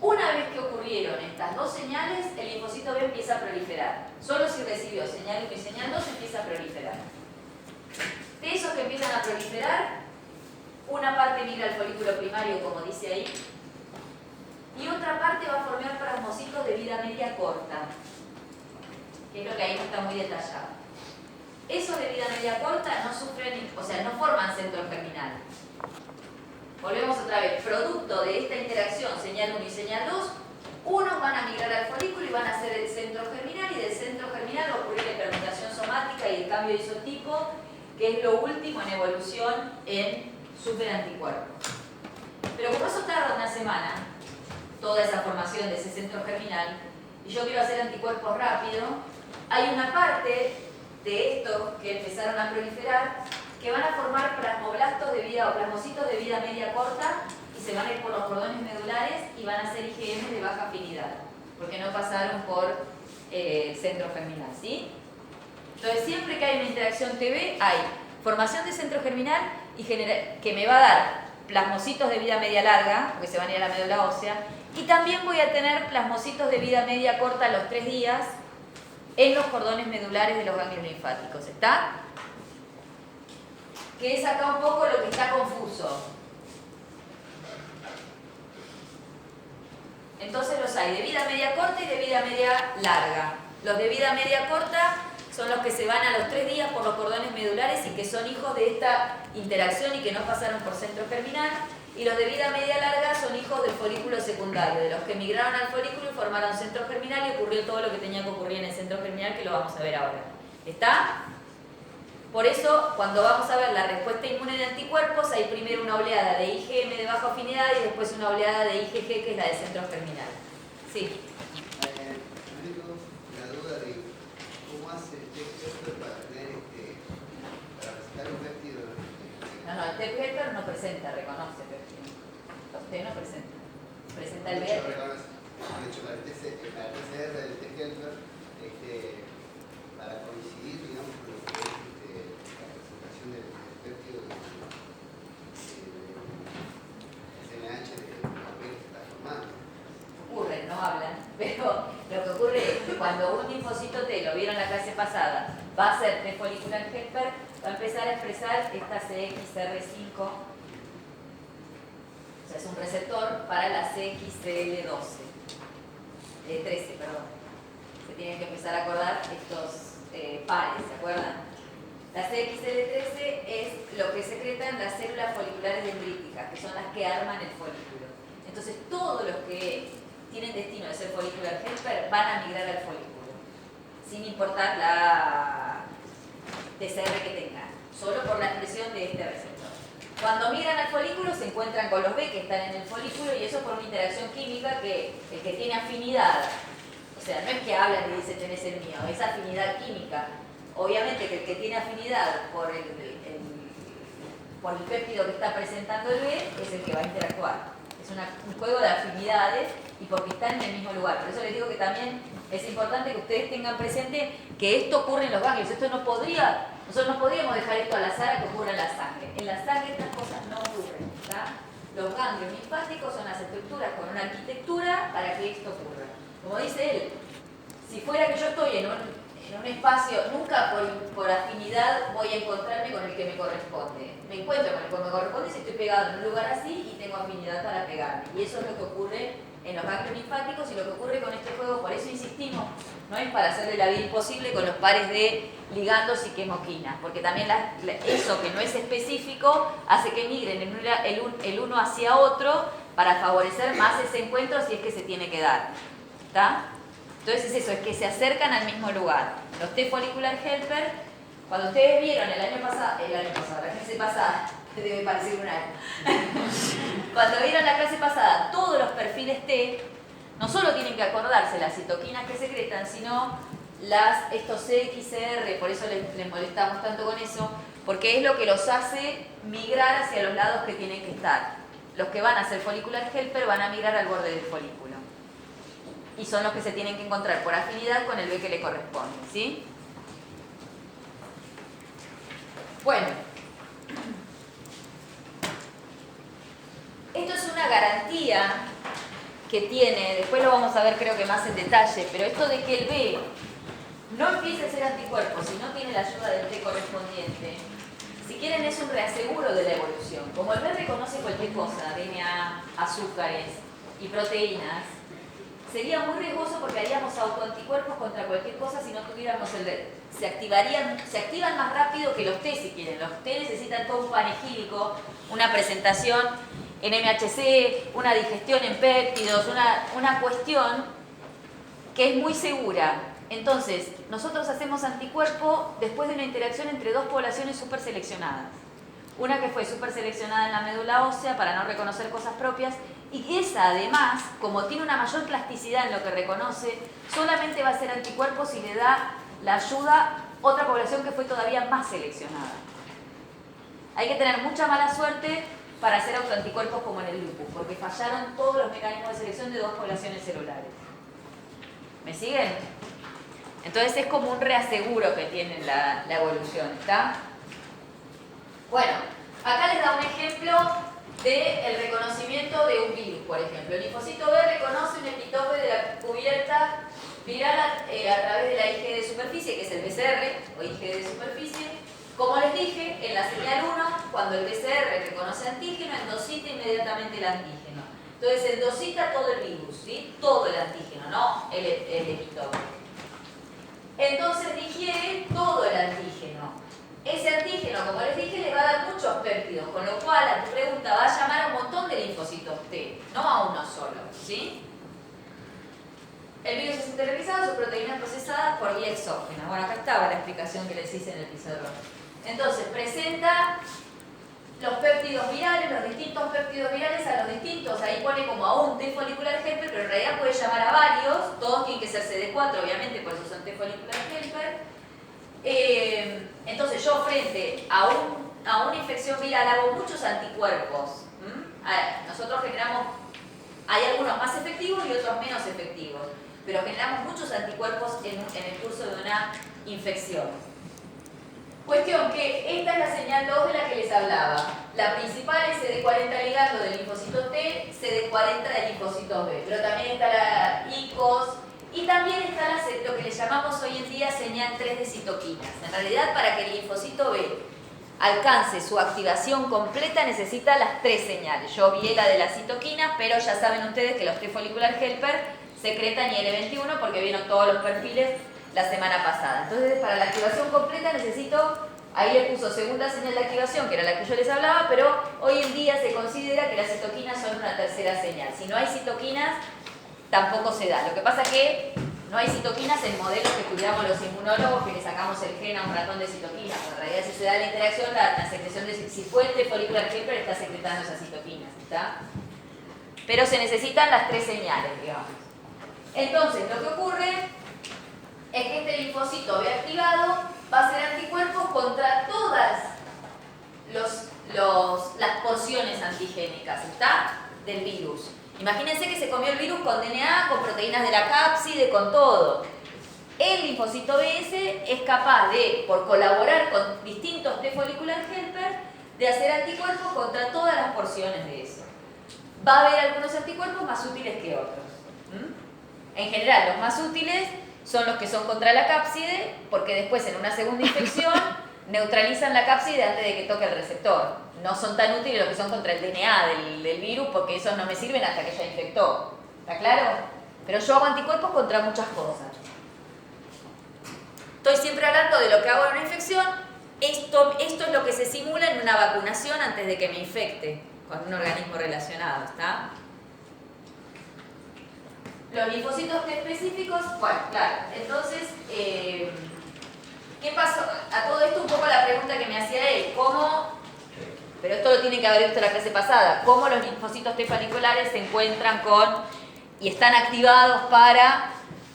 Una vez que ocurrieron estas dos señales, el linfocito B empieza a proliferar. Solo si recibió señal 1 y señal 2 empieza a proliferar. De esos que empiezan a proliferar, una parte migra al folículo primario, como dice ahí, y otra parte va a formar plasmocitos de vida media corta, que es lo que ahí no está muy detallado. Esos de vida media corta no sufren, o sea, no forman centro germinal. Volvemos otra vez, producto de esta interacción señal 1 y señal 2, unos van a migrar al folículo y van a ser el centro germinal, y del centro germinal va a ocurrir la hipermutación somática y el cambio de isotipo, que es lo último en evolución en superanticuerpos. Pero como eso tarda una semana, toda esa formación de ese centro germinal, y yo quiero hacer anticuerpos rápido, hay una parte de estos que empezaron a proliferar que van a formar plasmoblastos de vida o plasmocitos de vida media corta y se van a ir por los cordones medulares y van a ser IgM de baja afinidad, porque no pasaron por centro germinal, ¿sí? Entonces, siempre que hay una interacción TB, hay formación de centro germinal y que me va a dar plasmocitos de vida media larga, porque se van a ir a la médula ósea, Y también voy a tener plasmocitos de vida media corta a los 3 días en los cordones medulares de los ganglios linfáticos. ¿Está? Que es acá un poco lo que está confuso. Entonces los hay de vida media corta y de vida media larga. Los de vida media corta son los que se van a los 3 días por los cordones medulares y que son hijos de esta interacción y que no pasaron por centro germinal. Y los de vida media larga son hijos del folículo secundario, de los que migraron al folículo y formaron centro germinal y ocurrió todo lo que tenía que ocurrir en el centro germinal, que lo vamos a ver ahora. ¿Está? Por eso, cuando vamos a ver la respuesta inmune de anticuerpos, hay primero una oleada de IgM de baja afinidad y después una oleada de IgG, que es la de centro germinal. Sí. La duda de cómo hace el TEP para tener para presentar un péptido. No, el TEP no presenta, reconoce péptido. Usted no presenta. Presenta el B. De hecho, para el PCR del TEP para coincidir, digamos, con lo que es la presentación del péptido SNH de la que está formando. Ocurren, no hablan, pero lo que ocurre es que cuando un linfocito T, lo vieron la clase pasada, va a ser T folicular helper, va a empezar a expresar esta CXR5, o sea, es un receptor para la CXCL12, 13, perdón. Se tienen que empezar a acordar estos pares, ¿se acuerdan? La CXL13 es lo que secretan las células foliculares dendríticas, que son las que arman el folículo. Entonces, todos los que tienen destino de ser folicular helper van a migrar al folículo, sin importar la TCR que tengan, solo por la expresión de este receptor. Cuando migran al folículo se encuentran con los B que están en el folículo y eso por una interacción química que el que tiene afinidad, o sea, no es que hablan y dicen tenés el mío, es afinidad química. Obviamente que el que tiene afinidad por el péptido que está presentando el B es el que va a interactuar. Es un juego de afinidades y porque están en el mismo lugar. Por eso les digo que también es importante que ustedes tengan presente que esto ocurre en los ganglios. Nosotros no podríamos dejar esto al azar a que ocurra en la sangre. En la sangre estas cosas no ocurren, ¿tá? Los ganglios linfáticos son las estructuras con una arquitectura para que esto ocurra. Como dice él, si fuera que yo estoy en un espacio, nunca por afinidad voy a encontrarme con el que me corresponde. Me encuentro con el que me corresponde si estoy pegado en un lugar así y tengo afinidad para pegarme. Y eso es lo que ocurre en los ganglios linfáticos y lo que ocurre con este juego, por eso insistimos, no es para hacerle la vida imposible con los pares de ligandos y quemoquinas, porque también eso que no es específico hace que migren el uno hacia otro para favorecer más ese encuentro si es que se tiene que dar. ¿Está? Entonces es eso, es que se acercan al mismo lugar. Los T folicular helper, cuando ustedes vieron la clase pasada, debe parecer un año. Cuando vieron la clase pasada todos los perfiles T, no solo tienen que acordarse las citoquinas que secretan, sino estos CXR, por eso les molestamos tanto con eso, porque es lo que los hace migrar hacia los lados que tienen que estar. Los que van a ser folicular helper van a migrar al borde del folículo. Y son los que se tienen que encontrar por afinidad con el B que le corresponde, ¿sí? Bueno. Esto es una garantía que tiene, después lo vamos a ver creo que más en detalle, pero esto de que el B no empiece a ser anticuerpo si no tiene la ayuda del T correspondiente, si quieren es un reaseguro de la evolución. Como el B reconoce cualquier cosa, DNA, azúcares y proteínas, sería muy riesgoso porque haríamos autoanticuerpos contra cualquier cosa si no tuviéramos el D. Se activan más rápido que los T si quieren. Los T necesitan todo un panegírico, una presentación en MHC, una digestión en péptidos, una cuestión que es muy segura. Entonces, nosotros hacemos anticuerpo después de una interacción entre dos poblaciones súper seleccionadas. Una que fue súper seleccionada en la médula ósea para no reconocer cosas propias y esa además, como tiene una mayor plasticidad en lo que reconoce, solamente va a ser anticuerpo si le da la ayuda otra población que fue todavía más seleccionada. Hay que tener mucha mala suerte para hacer autoanticuerpos como en el lupus, porque fallaron todos los mecanismos de selección de dos poblaciones celulares. ¿Me siguen? Entonces es como un reaseguro que tiene la evolución, ¿está? Bueno, acá les da un ejemplo del reconocimiento de un virus, por ejemplo. El linfocito B reconoce a través de la IG de superficie, que es el BCR, o IG de superficie. Como les dije, en la señal 1, cuando el BCR reconoce antígeno, endocita inmediatamente el antígeno. Entonces endocita todo el virus, ¿sí? Todo el antígeno, no el epitope. Entonces digiere todo el antígeno. Ese antígeno, como les dije, le va a dar muchos péptidos, con lo cual a tu pregunta va a llamar a un montón de linfocitos T, no a uno solo, ¿sí? El virus es interiorizado a sus proteínas procesadas por vía exógena. Bueno, acá estaba la explicación que les hice en el pizarrón. Entonces, presenta los péptidos virales, los distintos péptidos virales a los distintos. Ahí pone como a un T follicular helper, pero en realidad puede llamar a varios. Todos tienen que ser CD4, obviamente, por eso son T follicular helper. Entonces, yo frente a una infección viral hago muchos anticuerpos. Nosotros generamos, hay algunos más efectivos y otros menos efectivos, pero generamos muchos anticuerpos en el curso de una infección. Cuestión que esta es la señal 2 de la que les hablaba. La principal es CD40 ligando del linfocito T, CD40 del linfocito B, pero también está la ICOS y también está lo que le llamamos hoy en día señal 3 de citoquinas. En realidad, para que el linfocito B alcance su activación completa necesita las 3 señales. Yo vi la de las citoquinas, pero ya saben ustedes que los T follicular helper secretan IL-21 porque vieron todos los perfiles la semana pasada. Entonces, para la activación completa necesito, ahí le puso segunda señal de activación, que era la que yo les hablaba, pero hoy en día se considera que las citoquinas son una tercera señal. Si no hay citoquinas, tampoco se da. Lo que pasa es que no hay citoquinas en modelos que estudiamos los inmunólogos, que le sacamos el gen a un ratón de citoquinas. En realidad, si se da la interacción, la secreción de si fue el T follicular helper está secretando esas citoquinas, ¿está? Pero se necesitan las 3 señales, digamos. Entonces, lo que ocurre es que este linfocito B activado va a hacer anticuerpos contra todas las porciones antigénicas, ¿está? Del virus. Imagínense que se comió el virus con DNA, con proteínas de la cápside, con todo. El linfocito BS es capaz de, por colaborar con distintos T follicular helper, de hacer anticuerpos contra todas las porciones de eso. Va a haber algunos anticuerpos más útiles que otros. En general, los más útiles son los que son contra la cápside, porque después en una segunda infección neutralizan la cápside antes de que toque el receptor. No son tan útiles los que son contra el DNA del virus, porque esos no me sirven hasta que ya infectó. ¿Está claro? Pero yo hago anticuerpos contra muchas cosas. Estoy siempre hablando de lo que hago en una infección. Esto es lo que se simula en una vacunación antes de que me infecte con un organismo relacionado, ¿está? Los linfocitos T específicos, bueno, claro, entonces, ¿qué pasó? A todo esto un poco la pregunta que me hacía él, ¿cómo? Pero esto lo tienen que haber visto la clase pasada, ¿cómo los linfocitos T folliculares se encuentran con y están activados para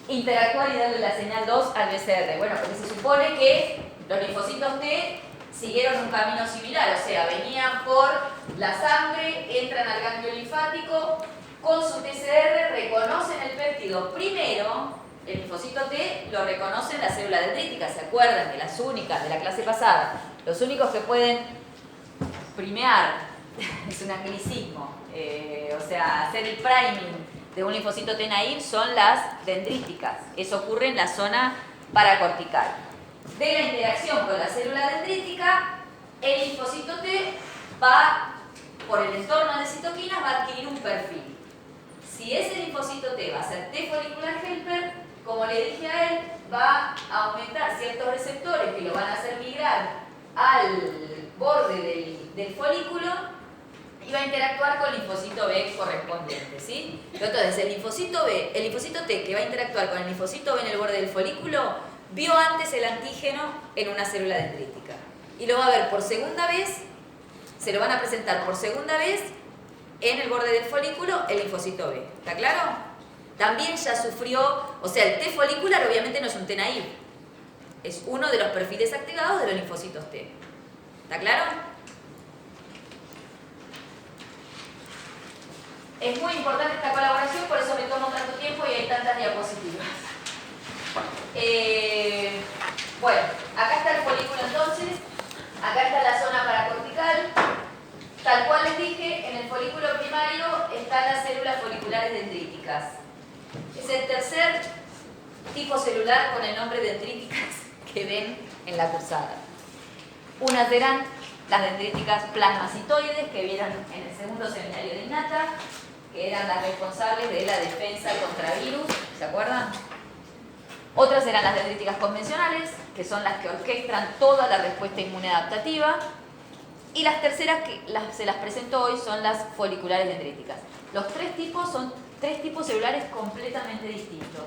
interactuar y darle la señal 2 al BCR? Bueno, porque se supone que los linfocitos T siguieron un camino similar, o sea, venían por la sangre, entran al ganglio linfático, con su TCR reconocen el péptido primero, el linfocito T lo reconoce en la célula dendrítica, ¿se acuerdan? De las únicas de la clase pasada, los únicos que pueden primear, es un anglicismo, o sea, hacer el priming de un linfocito T naive son las dendríticas, eso ocurre en la zona paracortical. De la interacción con la célula dendrítica, el linfocito T va, por el entorno de citoquinas, va a adquirir un perfil. Si ese linfocito T va a ser T follicular helper, como le dije a él, va a aumentar ciertos receptores que lo van a hacer migrar al borde del folículo y va a interactuar con el linfocito B correspondiente, ¿sí? Entonces, el linfocito T que va a interactuar con el linfocito B en el borde del folículo, vio antes el antígeno en una célula dendrítica. Y lo va a ver por segunda vez, se lo van a presentar por segunda vez en el borde del folículo el linfocito B. ¿Está claro? También ya sufrió, o sea, el T folicular obviamente no es un T naive, es uno de los perfiles activados de los linfocitos T. ¿Está claro? Es muy importante esta colaboración, por eso me tomo tanto tiempo y hay tantas diapositivas. Bueno, acá está el folículo entonces, acá está la zona paracortical. Tal cual les dije, en el folículo primario están las células foliculares dendríticas. Es el tercer tipo celular con el nombre de dendríticas que ven en la cursada. Unas eran las dendríticas plasmacitoides que vieron en el segundo seminario de Innata, que eran las responsables de la defensa contra virus, ¿se acuerdan? Otras eran las dendríticas convencionales, que son las que orquestan toda la respuesta inmune adaptativa. Y las terceras que se las presento hoy son las foliculares dendríticas. Los tres tipos son tres tipos celulares completamente distintos.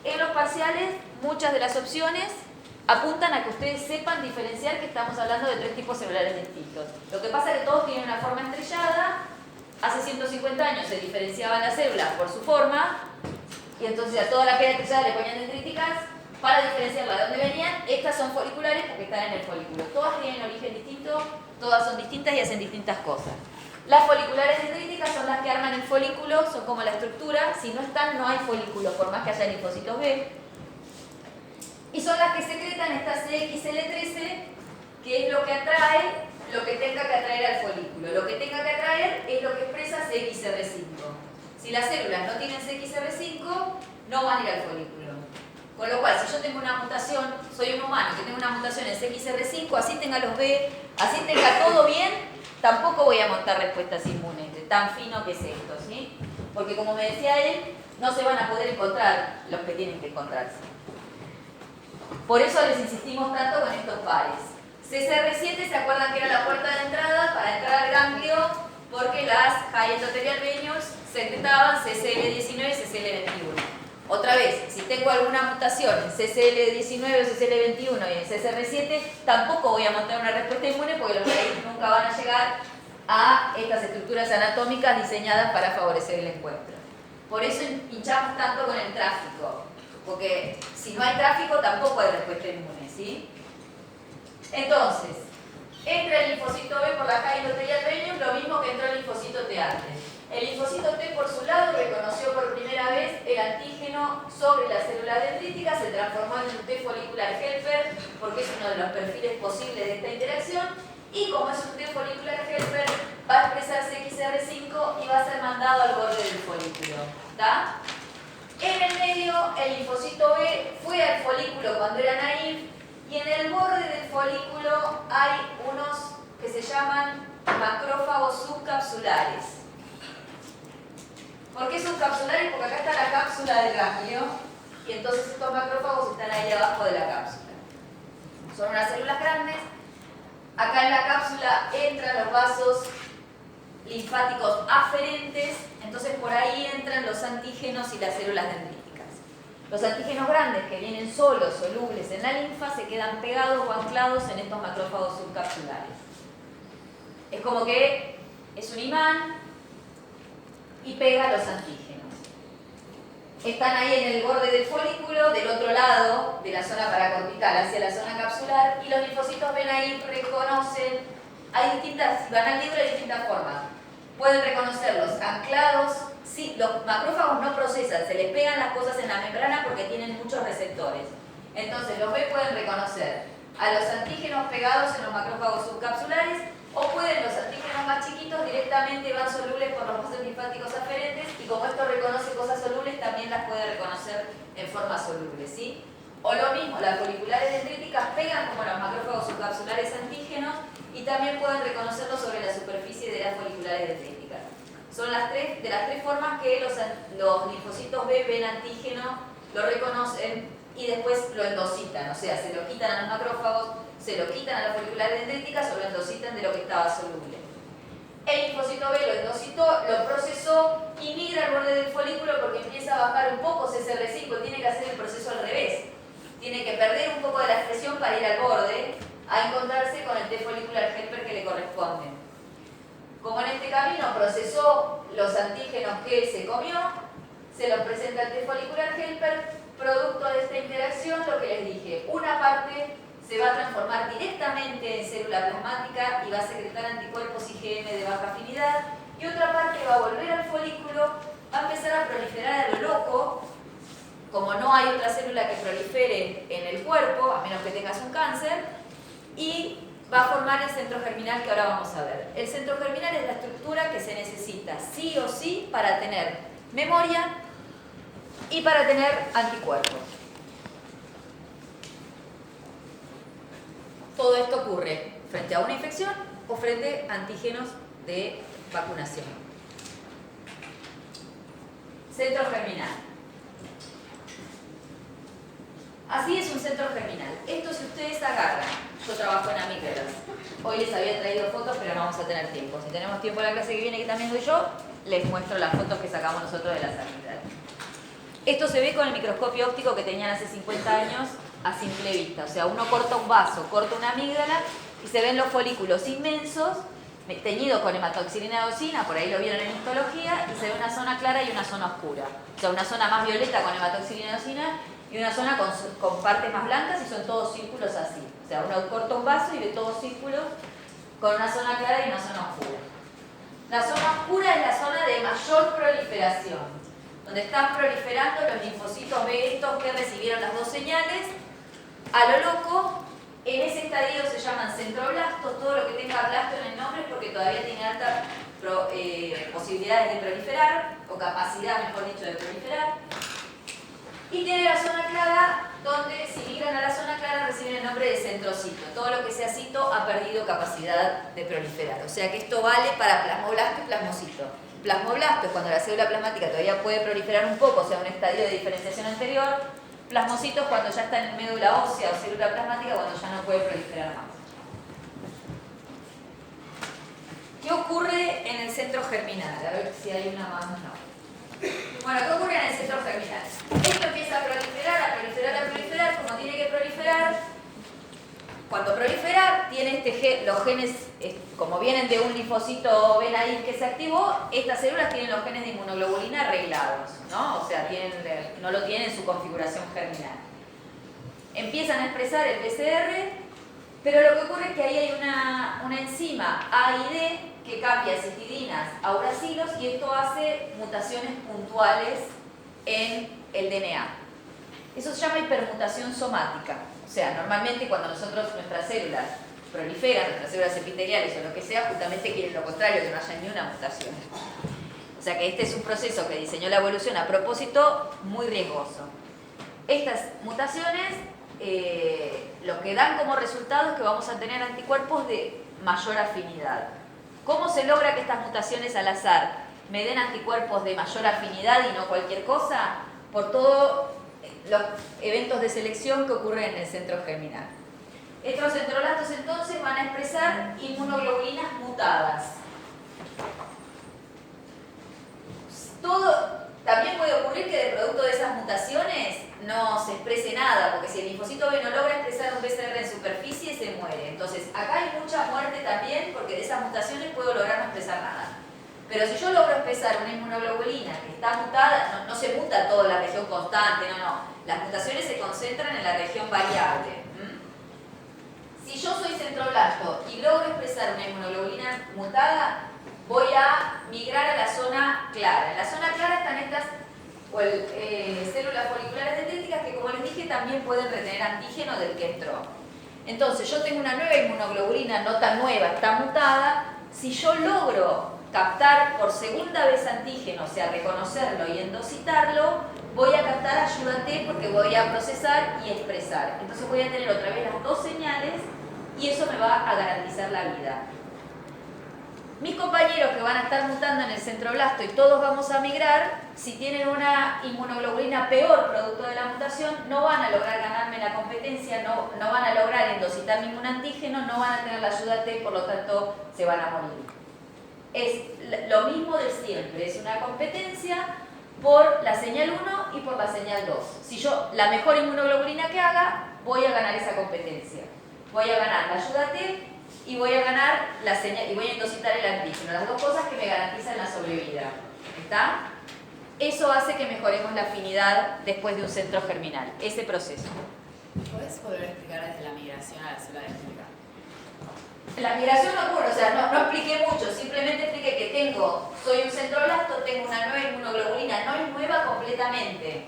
En los parciales, muchas de las opciones apuntan a que ustedes sepan diferenciar que estamos hablando de tres tipos celulares distintos. Lo que pasa es que todos tienen una forma estrellada. Hace 150 años se diferenciaban las células por su forma, y entonces a todas las que eran estrelladas le ponían dendríticas para diferenciarlas de dónde venían. Estas son foliculares porque están en el folículo. Todas tienen origen distinto, todas son distintas y hacen distintas cosas. Las foliculares dendríticas son las que arman el folículo, son como la estructura. Si no están, no hay folículo, por más que haya linfocitos B. Y son las que secretan esta CXL13, que es lo que atrae lo que tenga que atraer al folículo. Lo que tenga que atraer es lo que expresa CXR5. Si las células no tienen CXR5, no van a ir al folículo. Con lo cual, si yo tengo una mutación, soy un humano que tengo una mutación en CXR5, así tenga los B, así tenga todo bien, tampoco voy a montar respuestas inmunes, de tan fino que es esto, ¿sí? Porque como me decía él, no se van a poder encontrar los que tienen que encontrarse. Por eso les insistimos tanto con estos pares. CCR7, ¿se acuerdan que era la puerta de entrada para entrar al ganglio? Porque las high endotelial venules secretaban CCL19 y CCL21. Otra vez, si tengo alguna mutación en CCL19 o CCL21 y en CCR7, tampoco voy a montar una respuesta inmune porque los países nunca van a llegar a estas estructuras anatómicas diseñadas para favorecer el encuentro. Por eso hinchamos tanto con el tráfico, porque si no hay tráfico tampoco hay respuesta inmune, ¿sí? Entonces, entra el linfocito B por la high endotelial venules, lo mismo que entró el linfocito T antes. El linfocito T, por su lado, reconoció por primera vez el antígeno sobre la célula dendrítica, se transformó en un T folicular helper, porque es uno de los perfiles posibles de esta interacción, y como es un T folicular helper, va a expresar CXR5 y va a ser mandado al borde del folículo. ¿Está? En el medio, el linfocito B fue al folículo cuando era naive, y en el borde del folículo hay unos que se llaman macrófagos subcapsulares. ¿Por qué subcapsulares? Porque acá está la cápsula del ganglio y entonces estos macrófagos están ahí abajo de la cápsula. Son unas células grandes. Acá en la cápsula entran los vasos linfáticos aferentes, entonces por ahí entran los antígenos y las células dendríticas. Los antígenos grandes que vienen solos, solubles en la linfa, se quedan pegados o anclados en estos macrófagos subcapsulares. Es como que es un imán y pega los antígenos. Están ahí en el borde del folículo, del otro lado de la zona paracortical hacia la zona capsular, y los linfocitos ven ahí, reconocen, hay distintas, van al libro de distintas formas. Pueden reconocerlos anclados, sí, los macrófagos no procesan, se les pegan las cosas en la membrana porque tienen muchos receptores. Entonces los B pueden reconocer a los antígenos pegados en los macrófagos subcapsulares, o pueden los antígenos más chiquitos directamente van solubles por los vasos linfáticos aferentes, y como esto reconoce cosas solubles, también las puede reconocer en forma soluble, ¿sí? O lo mismo, las foliculares dendríticas pegan como los macrófagos subcapsulares antígenos y también pueden reconocerlos sobre la superficie de las foliculares dendríticas. Son las tres formas que los linfocitos B ven antígeno, lo reconocen y después lo endositan, o sea, se lo quitan a los macrófagos, se lo quitan a las foliculares dendríticas o lo endositan de lo que estaba soluble. El linfocito B lo endositó, lo procesó y migra al borde del folículo porque empieza a bajar un poco CCR5, tiene que hacer el proceso al revés. Tiene que perder un poco de la expresión para ir al borde a encontrarse con el T folicular helper que le corresponde. Como en este camino procesó los antígenos que se comió, se los presenta el T folicular helper, producto de esta interacción, lo que les dije, una parte se va a transformar directamente en célula plasmática y va a secretar anticuerpos IgM de baja afinidad, y otra parte va a volver al folículo, va a empezar a proliferar a lo loco, como no hay otra célula que prolifere en el cuerpo, a menos que tengas un cáncer, y va a formar el centro germinal que ahora vamos a ver. El centro germinal es la estructura que se necesita sí o sí para tener memoria y para tener anticuerpos. todo esto ocurre frente a una infección o frente a antígenos de vacunación. Centro germinal. Así es un centro germinal. Esto, si ustedes agarran, yo trabajo en amígdalas. Hoy les había traído fotos, pero no vamos a tener tiempo. Si tenemos tiempo en la clase que viene, que también doy yo, les muestro las fotos que sacamos nosotros de las amígdalas. Esto se ve con el microscopio óptico que tenían hace 50 años a simple vista. O sea, uno corta un vaso, corta una amígdala y se ven los folículos inmensos teñidos con hematoxilina eosina, por ahí lo vieron en histología, y se ve una zona clara y una zona oscura. O sea, una zona más violeta con hematoxilina eosina y una zona con partes más blancas, y son todos círculos así. O sea, uno corta un vaso y ve todos círculos con una zona clara y una zona oscura. La zona oscura es la zona de mayor proliferación, donde están proliferando los linfocitos B, estos que recibieron las dos señales, a lo loco. En ese estadio se llaman centroblastos. Todo lo que tenga blasto en el nombre es porque todavía tiene altas posibilidades de proliferar, o capacidad, mejor dicho, de proliferar. Y tiene la zona clara, donde si migran a la zona clara reciben el nombre de centrocito. Todo lo que sea cito ha perdido capacidad de proliferar. O sea que esto vale para plasmoblasto y plasmocito. Plasmoblasto es cuando la célula plasmática todavía puede proliferar un poco, o sea, un estadio de diferenciación anterior. Plasmocito es cuando ya está en médula ósea o célula plasmática, cuando ya no puede proliferar más. ¿Qué ocurre en el centro germinal? A ver si hay una más. No. Bueno, ¿qué ocurre en el centro germinal? Esto empieza a proliferar, a proliferar, a proliferar, como tiene que proliferar. Cuando prolifera, tiene los genes, como vienen de un linfocito B naive que se activó, estas células tienen los genes de inmunoglobulina arreglados, ¿no? O sea, no lo tienen en su configuración germinal. Empiezan a expresar el PCR, pero lo que ocurre es que ahí hay una enzima A y D que cambia citidinas a uracilos, y esto hace mutaciones puntuales en el DNA. Eso se llama hipermutación somática. O sea, normalmente cuando nuestras células proliferan, nuestras células epiteliales o lo que sea, justamente quieren lo contrario, que no haya ni una mutación. O sea que este es un proceso que diseñó la evolución a propósito, muy riesgoso. Estas mutaciones lo que dan como resultado es que vamos a tener anticuerpos de mayor afinidad. ¿Cómo se logra que estas mutaciones al azar me den anticuerpos de mayor afinidad y no cualquier cosa? Por todo los eventos de selección que ocurren en el centro germinal. Estos centroblastos entonces van a expresar inmunoglobulinas mutadas. También puede ocurrir que de producto de esas mutaciones no se exprese nada, porque si el linfocito B no logra expresar un PCR en superficie, se muere. Entonces, acá hay mucha muerte también, porque de esas mutaciones puedo lograr no expresar nada. Pero si yo logro expresar una inmunoglobulina que está mutada, no se muta toda la región constante, no. Las mutaciones se concentran en la región variable. Si yo soy centroblasto y logro expresar una inmunoglobulina mutada, voy a migrar a la zona clara. En la zona clara están estas células foliculares dendríticas que, como les dije, también pueden retener antígeno del que entró. Entonces, yo tengo una nueva inmunoglobulina, no tan nueva, está mutada. Si yo logro captar por segunda vez antígeno, o sea, reconocerlo y endocitarlo, voy a captar ayuda T porque voy a procesar y expresar. Entonces voy a tener otra vez las dos señales y eso me va a garantizar la vida. Mis compañeros que van a estar mutando en el centroblasto y todos vamos a migrar, si tienen una inmunoglobulina peor producto de la mutación, no van a lograr ganarme la competencia, no van a lograr endocitar ningún antígeno, no van a tener la ayuda T, por lo tanto se van a morir. Es lo mismo de siempre, es una competencia por la señal 1 y por la señal 2. Si yo la mejor inmunoglobulina que haga, voy a ganar esa competencia. Voy a ganar la ayuda T y voy a ganar la señal y voy a endocitar el antígeno. Las dos cosas que me garantizan la sobrevida. ¿Está? Eso hace que mejoremos la afinidad después de un centro germinal, ese proceso. ¿Puedes volver a explicar desde la migración a la célula dendrítica? La migración no ocurre, o sea, no expliqué mucho, simplemente expliqué que soy un centroblasto, tengo una nueva inmunoglobulina, no es nueva completamente.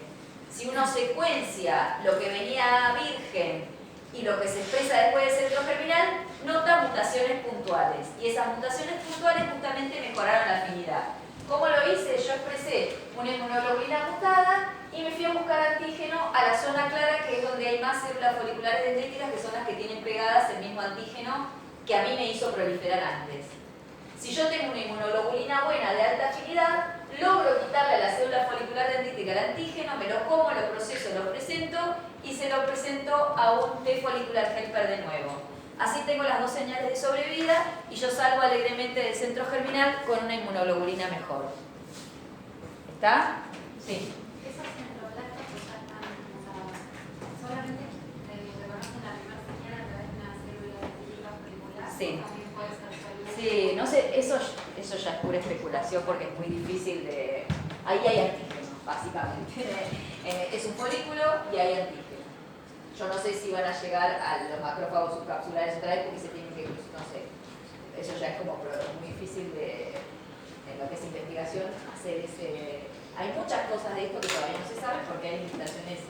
Si uno secuencia lo que venía virgen y lo que se expresa después del centro germinal, nota mutaciones puntuales. Y esas mutaciones puntuales justamente mejoraron la afinidad. ¿Cómo lo hice? Yo expresé una inmunoglobulina mutada y me fui a buscar antígeno a la zona clara, que es donde hay más células folículas foliculares dendríticas, que son las que tienen pegadas el mismo antígeno que a mí me hizo proliferar antes. Si yo tengo una inmunoglobulina buena de alta afinidad, logro quitarle a la célula folicular dendrítica el antígeno, me lo como, lo proceso, lo presento y se lo presento a un T folicular helper de nuevo. Así tengo las dos señales de sobrevida y yo salgo alegremente del centro germinal con una inmunoglobulina mejor. ¿Está? Sí. Esos centroblastos que ya están, solamente reconocen la primera señal a través de una célula dendrítica folicular. Sí. También puede ser celular. Sí, no sé, eso ya es pura especulación porque es muy difícil de... Ahí hay antígeno, básicamente. Es un folículo y hay antígeno. Yo no sé si van a llegar a los macrófagos subcapsulares otra vez porque se tienen que... no sé. Eso ya es como muy difícil de... En lo que es investigación, hacer ese... Hay muchas cosas de esto que todavía no se saben porque hay limitaciones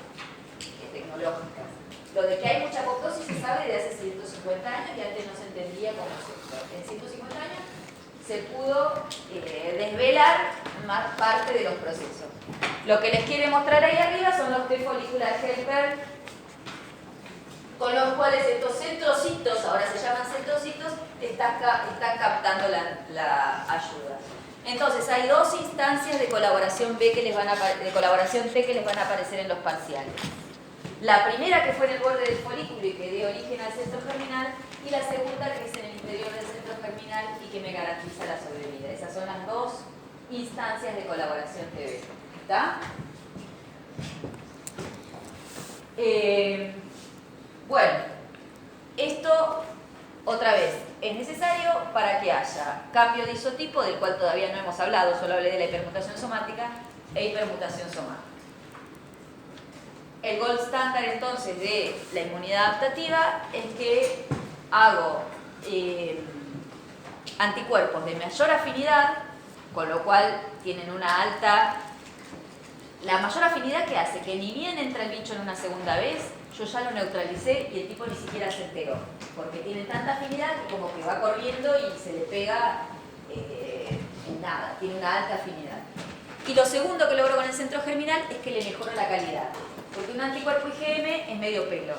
tecnológicas. Lo de que hay mucha apoptosis se sabe desde hace 150 años y antes no se entendía cómo hacerlo. En 150 años se pudo desvelar más parte de los procesos. Lo que les quiere mostrar ahí arriba son los T folicular helper, con los cuales estos centrocitos, ahora se llaman centrocitos, están captando la ayuda. Entonces hay dos instancias de colaboración B que les van a de colaboración T que les van a aparecer en los parciales. La primera que fue en el borde del folículo y que dio origen al centro germinal, y la segunda que es en el interior del centro germinal y que me garantiza la sobrevida. Esas son las dos instancias de colaboración TB. ¿Está? Bueno, esto otra vez es necesario para que haya cambio de isotipo, del cual todavía no hemos hablado, solo hablé de la hipermutación somática e hipermutación somática. El gold standard entonces de la inmunidad adaptativa es que hago anticuerpos de mayor afinidad, con lo cual tienen una alta... La mayor afinidad que hace que ni bien entra el bicho en una segunda vez, yo ya lo neutralicé y el tipo ni siquiera se enteró, porque tiene tanta afinidad que como que va corriendo y se le pega en nada, tiene una alta afinidad. Y lo segundo que logro con el centro germinal es que le mejoro la calidad. Porque un anticuerpo IgM es medio pelo.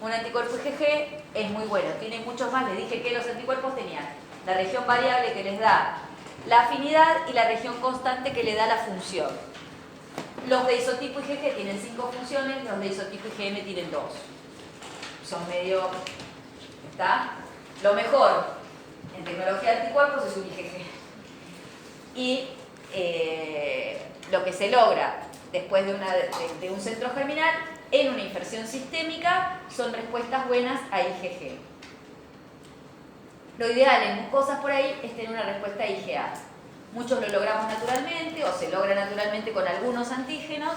Un anticuerpo IgG es muy bueno. Tienen muchos más. Les dije que los anticuerpos tenían la región variable que les da la afinidad y la región constante que le da la función. Los de isotipo IgG tienen 5 funciones, los de isotipo IgM tienen 2. Son medio... ¿Está? Lo mejor en tecnología de anticuerpos es un IgG. Y lo que se logra después de un centro germinal, en una inversión sistémica, son respuestas buenas a IgG. Lo ideal en mucosas por ahí es tener una respuesta a IgA. Muchos lo logramos naturalmente, o se logra naturalmente con algunos antígenos.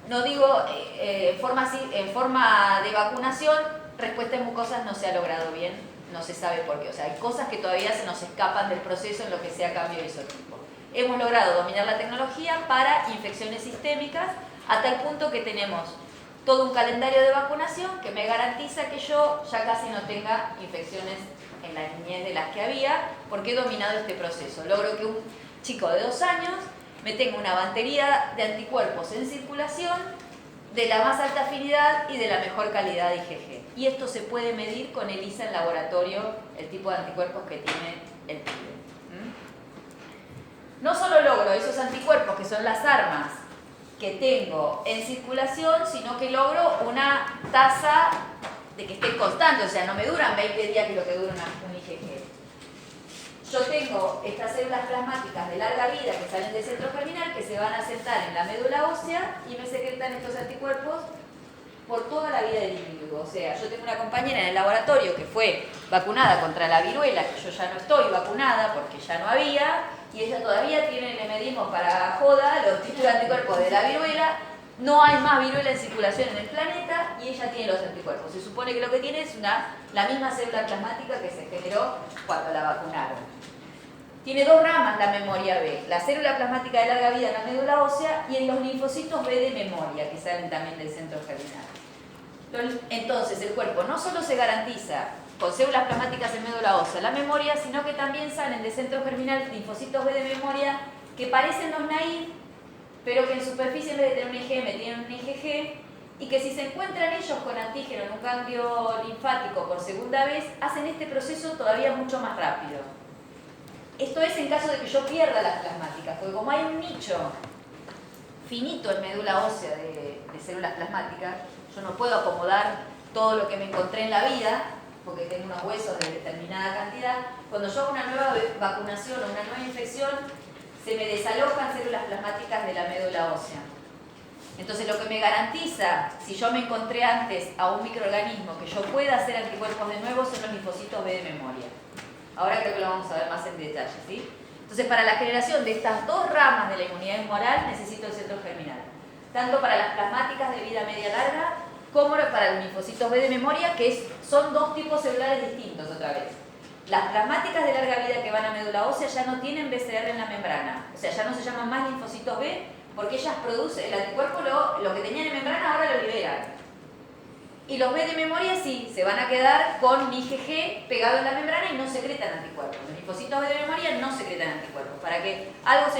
No digo en forma de vacunación, respuesta en mucosas no se ha logrado bien, no se sabe por qué. O sea, hay cosas que todavía se nos escapan del proceso en lo que sea cambio de isotipo. Hemos logrado dominar la tecnología para infecciones sistémicas a tal punto que tenemos todo un calendario de vacunación que me garantiza que yo ya casi no tenga infecciones en la niñez de las que había porque he dominado este proceso. Logro que un chico de 2 años me tenga una batería de anticuerpos en circulación de la más alta afinidad y de la mejor calidad de IgG. Y esto se puede medir con ELISA en laboratorio, el tipo de anticuerpos que tiene el pibe. No solo logro esos anticuerpos, que son las armas que tengo en circulación, sino que logro una tasa de que estén constantes, o sea, no me duran 20 días que lo que dura un IgG. Yo tengo estas células plasmáticas de larga vida que salen del centro germinal, que se van a sentar en la médula ósea y me secretan estos anticuerpos por toda la vida del individuo. O sea, yo tengo una compañera en el laboratorio que fue vacunada contra la viruela, que yo ya no estoy vacunada porque ya no había, y ella todavía tiene, le medimos para joda los tipos de anticuerpos de la viruela. No hay más viruela en circulación en el planeta y ella tiene los anticuerpos. Se supone que lo que tiene es la misma célula plasmática que se generó cuando la vacunaron. Tiene 2 ramas la memoria B, la célula plasmática de larga vida en la médula ósea y en los linfocitos B de memoria que salen también del centro germinal. Entonces el cuerpo no solo se garantiza con células plasmáticas en médula ósea la memoria, sino que también salen del centro germinal linfocitos B de memoria que parecen los naive, pero que en superficie en vez de tener un IgM tienen un IgG y que si se encuentran ellos con antígeno en un cambio linfático por segunda vez, hacen este proceso todavía mucho más rápido. Esto es en caso de que yo pierda las plasmáticas, porque como hay un nicho finito en médula ósea de células plasmáticas, yo no puedo acomodar todo lo que me encontré en la vida, porque tengo unos huesos de determinada cantidad. Cuando yo hago una nueva vacunación o una nueva infección, se me desalojan células plasmáticas de la médula ósea. Entonces lo que me garantiza, si yo me encontré antes a un microorganismo que yo pueda hacer anticuerpos de nuevo, son los linfocitos B de memoria. Ahora creo que lo vamos a ver más en detalle, ¿sí? Entonces para la generación de estas dos ramas de la inmunidad humoral necesito el centro germinal. Tanto para las plasmáticas de vida media larga, como para los linfocitos B de memoria, que son dos tipos celulares distintos otra vez. Las plasmáticas de larga vida que van a médula ósea ya no tienen BCR en la membrana, o sea, ya no se llaman más linfocitos B, porque ellas producen, el anticuerpo lo que tenían en membrana ahora lo liberan. Y los B de memoria sí, se van a quedar con IgG pegado en la membrana y no secretan anticuerpos. Los linfocitos B de memoria no secretan anticuerpos. Para que algo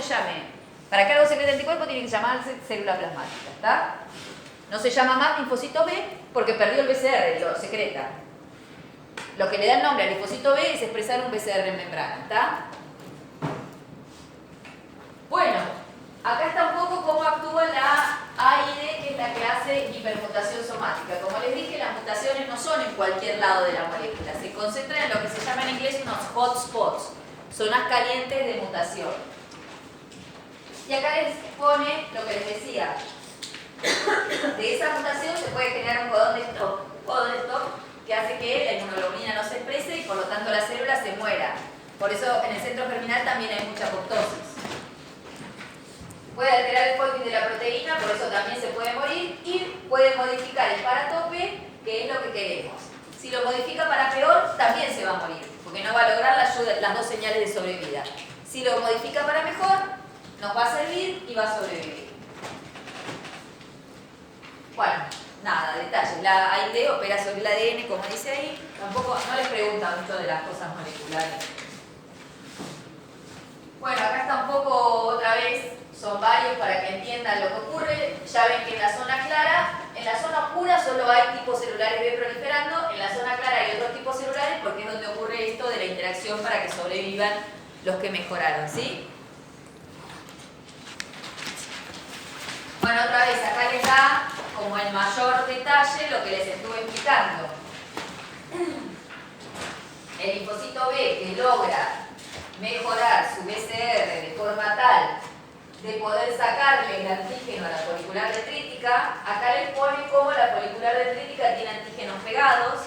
secrete anticuerpo tiene que llamarse célula plasmática, ¿está? No se llama más linfocito B porque perdió el BCR, lo secreta. Lo que le da el nombre al linfocito B es expresar un BCR en membrana, ¿está? Bueno, acá está un poco cómo actúa la AID, que es la que hace hipermutación somática. Como les dije, las mutaciones no son en cualquier lado de la molécula, se concentran en lo que se llama en inglés unos hotspots, zonas calientes de mutación. Y acá les pone lo que les decía. De esa mutación se puede generar un codón de stop que hace que la inmunoglobulina no se exprese y por lo tanto la célula se muera. Por eso en el centro germinal también hay mucha apoptosis. Puede alterar el folding de la proteína, por eso también se puede morir, y puede modificar el paratope, que es lo que queremos. Si lo modifica para peor, también se va a morir, porque no va a lograr las dos señales de sobrevida. Si lo modifica para mejor, nos va a servir y va a sobrevivir. Bueno, nada, detalles. La AID opera sobre el ADN, como dice ahí. Tampoco, no les pregunta mucho de las cosas moleculares. Bueno, acá está un poco otra vez, son varios para que entiendan lo que ocurre. Ya ven que en la zona clara, en la zona oscura solo hay tipos celulares B proliferando, en la zona clara hay otros tipos celulares porque es donde ocurre esto de la interacción para que sobrevivan los que mejoraron, ¿sí? Bueno, otra vez, acá les da como en mayor detalle lo que les estuve explicando. El linfocito B que logra mejorar su BCR de forma tal de poder sacarle el antígeno a la folicular dendrítica, acá les pone cómo la folicular dendrítica tiene antígenos pegados,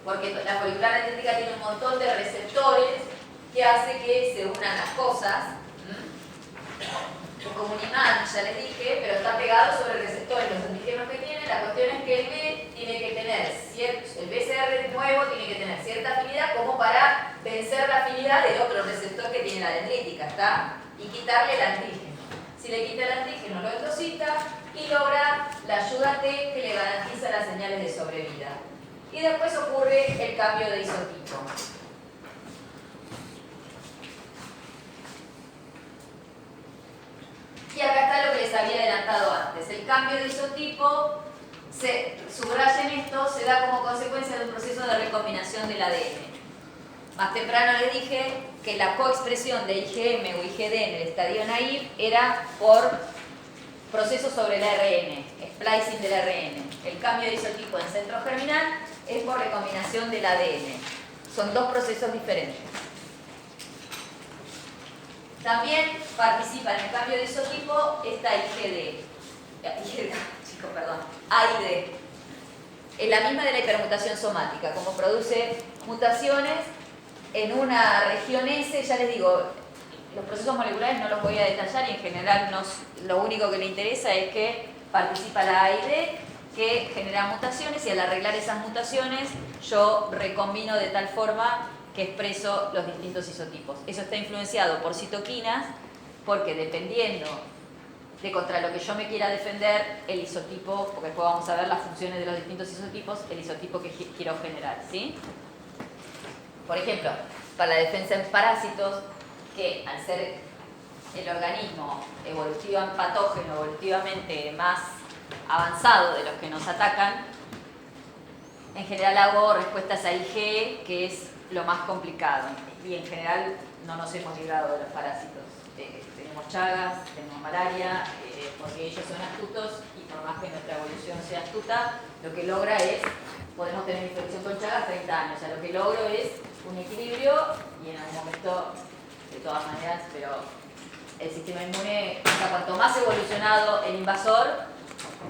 porque la folicular dendrítica tiene un montón de receptores que hace que se unan las cosas. Es como un imán, ya les dije, pero está pegado sobre el receptor. Los antígenos que tiene, la cuestión es que el B tiene que tener el BCR nuevo tiene que tener cierta afinidad como para vencer la afinidad del otro receptor que tiene la dendrítica, ¿está? Y quitarle el antígeno. Si le quita el antígeno, lo endocita y logra la ayuda T que le garantiza las señales de sobrevida. Y después ocurre el cambio de isotipo. Y acá está lo que les había adelantado antes. El cambio de isotipo, subrayen esto, se da como consecuencia de un proceso de recombinación del ADN. Más temprano les dije que la coexpresión de IgM o IgD en el estadio naive era por procesos sobre el ARN, splicing del ARN. El cambio de isotipo en centro germinal es por recombinación del ADN. Son dos procesos diferentes. También participa en el cambio de isotipo esta AID. Es la misma de la hipermutación somática, como produce mutaciones en una región S. Ya les digo, los procesos moleculares no los voy a detallar y en general lo único que le interesa es que participa la AID, que genera mutaciones, y al arreglar esas mutaciones yo recombino de tal forma que expreso los distintos isotipos. Eso está influenciado por citoquinas, porque dependiendo de contra lo que yo me quiera defender, el isotipo, porque después vamos a ver las funciones de los distintos isotipos, el isotipo que quiero generar, ¿sí? Por ejemplo, para la defensa en parásitos, que al ser el organismo patógeno evolutivamente más avanzado de los que nos atacan, en general hago respuestas a IgE, que es lo más complicado. Y en general no nos hemos librado de los parásitos. Tenemos chagas, tenemos malaria, porque ellos son astutos y por más que nuestra evolución sea astuta, lo que logra es, podemos tener infección con chagas 30 años, o sea, lo que logro es un equilibrio y en algún momento, de todas maneras, pero el sistema inmune, o sea, cuanto más evolucionado el invasor,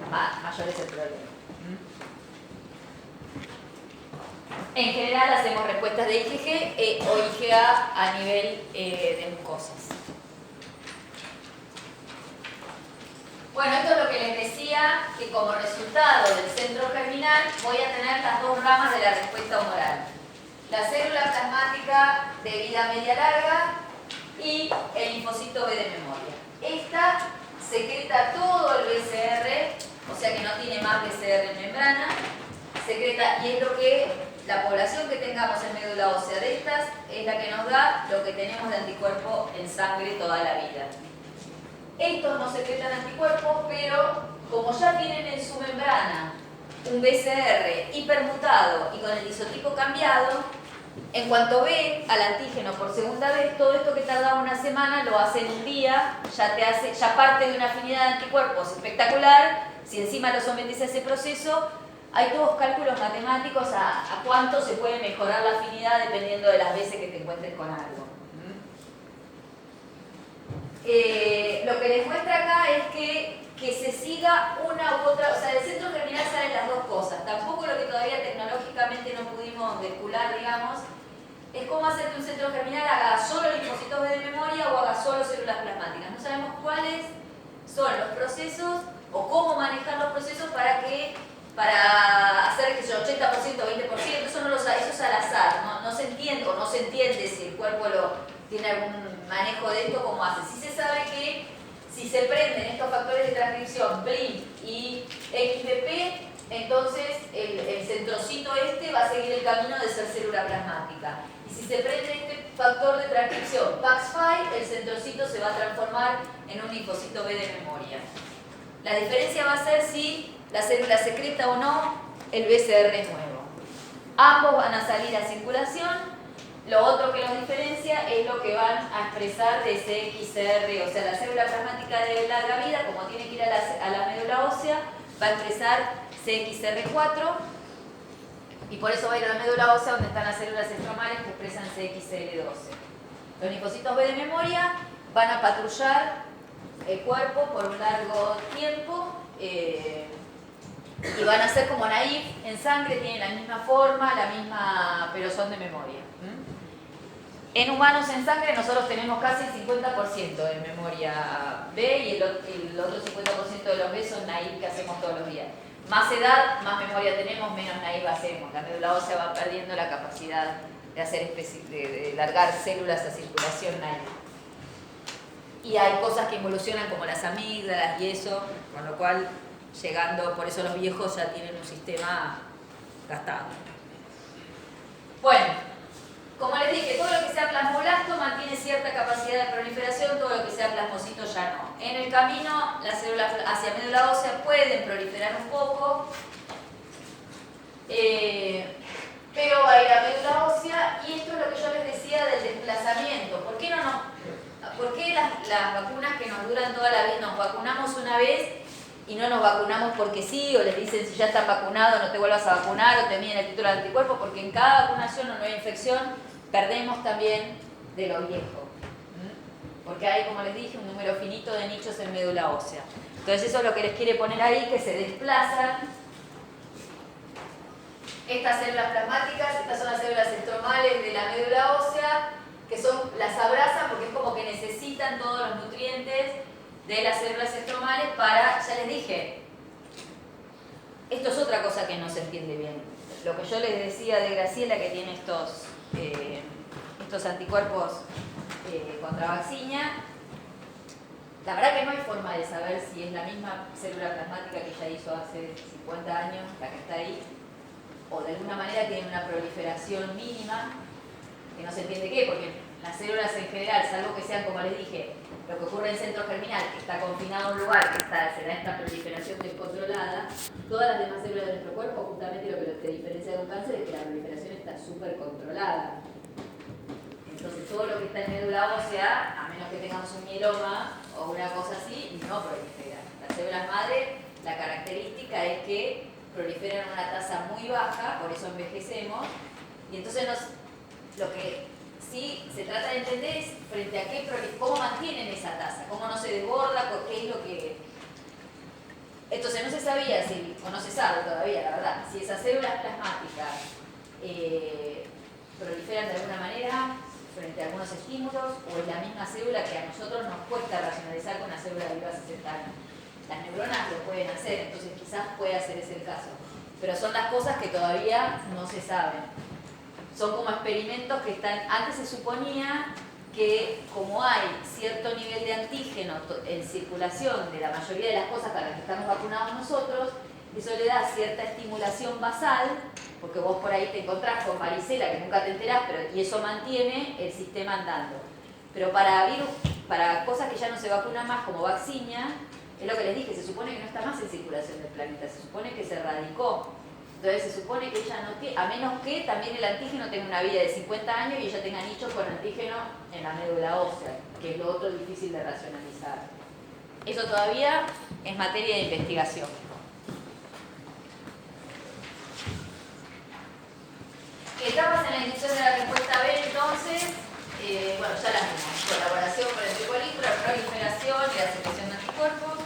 mayor es el problema. En general hacemos respuestas de IgG o IgA a nivel de mucosas. Bueno, esto es lo que les decía, que como resultado del centro germinal voy a tener las dos ramas de la respuesta humoral. La célula plasmática de vida media larga y el linfocito B de memoria. Esta secreta todo el BCR, o sea que no tiene más BCR en membrana, secreta, y es lo que la población que tengamos en médula ósea de estas es la que nos da lo que tenemos de anticuerpo en sangre toda la vida. Estos no secretan anticuerpos, pero como ya tienen en su membrana un BCR hipermutado y con el isotipo cambiado, en cuanto ve al antígeno por segunda vez, todo esto que tardaba una semana lo hace en un día, ya parte de una afinidad de anticuerpos espectacular. Si encima lo sometes a ese proceso, hay todos cálculos matemáticos a cuánto se puede mejorar la afinidad dependiendo de las veces que te encuentres con algo. Lo que les muestra acá es que se siga una u otra, o sea, del centro germinal salen las dos cosas. Tampoco lo que todavía tecnológicamente no pudimos calcular, digamos, es cómo hacer que un centro germinal haga solo linfocitos B de memoria o haga solo células plasmáticas. No sabemos cuáles son los procesos o cómo manejar los procesos para hacer que sea 80%, 20%, eso no lo sabe, eso es al azar, no se entiende o no se entiende si el cuerpo tiene algún manejo de esto, cómo hace. Sí se sabe que si se prenden estos factores de transcripción, BLIM y XBP, entonces el centrocito este va a seguir el camino de ser célula plasmática. Y si se prende este factor de transcripción, PAX5, el centrocito se va a transformar en un linfocito B de memoria. La diferencia va a ser si la célula secreta o no el BCR nuevo. Ambos van a salir a circulación. Lo otro que los diferencia es lo que van a expresar de CXCR, o sea, la célula plasmática de larga vida, como tiene que ir a la médula ósea, va a expresar CXCR4 y por eso va a ir a la médula ósea donde están las células estromales que expresan CXCL12. Los linfocitos B de memoria van a patrullar el cuerpo por un largo tiempo y van a ser como naif en sangre, tienen la misma forma, pero son de memoria. En humanos en sangre nosotros tenemos casi el 50% de memoria B y el otro 50% de los B son naif que hacemos todos los días. Más edad, más memoria tenemos, menos naif hacemos. La médula ósea va perdiendo la capacidad de largar células a circulación naif. Y hay cosas que involucionan como las amígdalas y eso, con lo cual por eso los viejos ya tienen un sistema gastado. Bueno. Como les dije, todo lo que sea plasmoblasto mantiene cierta capacidad de proliferación, todo lo que sea plasmocito ya no. En el camino, las células hacia médula ósea pueden proliferar un poco, pero va a ir a médula ósea, y esto es lo que yo les decía del desplazamiento. ¿Por qué las vacunas que nos duran toda la vida, nos vacunamos una vez y no nos vacunamos porque sí, o les dicen si ya estás vacunado no te vuelvas a vacunar, o te miden el título de anticuerpos? Porque en cada vacunación o nueva infección perdemos también de lo viejo. Porque hay, como les dije, un número finito de nichos en médula ósea. Entonces eso es lo que les quiere poner ahí, que se desplazan estas células plasmáticas. Estas son las células estromales de la médula ósea, que las abrazan porque es como que necesitan todos los nutrientes de las células estromales para, ya les dije, esto es otra cosa que no se entiende bien. Lo que yo les decía de Graciela, que tiene estos anticuerpos contra vaccinia, la verdad que no hay forma de saber si es la misma célula plasmática que ella hizo hace 50 años, la que está ahí, o de alguna manera tiene una proliferación mínima, que no se entiende qué, porque las células en general, salvo que sean, como les dije, lo que ocurre en centro germinal, que está confinado a un lugar, que se da esta proliferación descontrolada, todas las demás células de nuestro cuerpo, justamente lo que te diferencia de un cáncer es que la proliferación está súper controlada. Entonces todo lo que está en médula ósea, a menos que tengamos un mieloma o una cosa así, no prolifera. Las células madre, la característica es que proliferan a una tasa muy baja, por eso envejecemos, y entonces lo que sí se trata de entender es frente a cómo mantienen esa tasa, cómo no se desborda, qué es lo que... Entonces no se sabía o no se sabe todavía, la verdad, si esas células plasmáticas proliferan de alguna manera frente a algunos estímulos, o es la misma célula que a nosotros nos cuesta racionalizar con una célula viva a 60 años. Las neuronas lo pueden hacer, entonces quizás pueda ser ese el caso. Pero son las cosas que todavía no se saben. Son como experimentos que están... Antes se suponía que como hay cierto nivel de antígeno en circulación de la mayoría de las cosas para las que estamos vacunados nosotros, eso le da cierta estimulación basal, porque vos por ahí te encontrás con varicela que nunca te enterás, y eso mantiene el sistema andando. Pero para cosas que ya no se vacunan más, como vaccinia, es lo que les dije, se supone que no está más en circulación del planeta, se supone que se erradicó. Entonces se supone que ella no tiene, a menos que también el antígeno tenga una vida de 50 años y ella tenga nichos con antígeno en la médula ósea, que es lo otro difícil de racionalizar. Eso todavía es materia de investigación. Etapas en la inducción de la respuesta B, entonces, bueno, ya las vimos. Colaboración con el tricolito, la proliferación y la secreción de anticuerpos.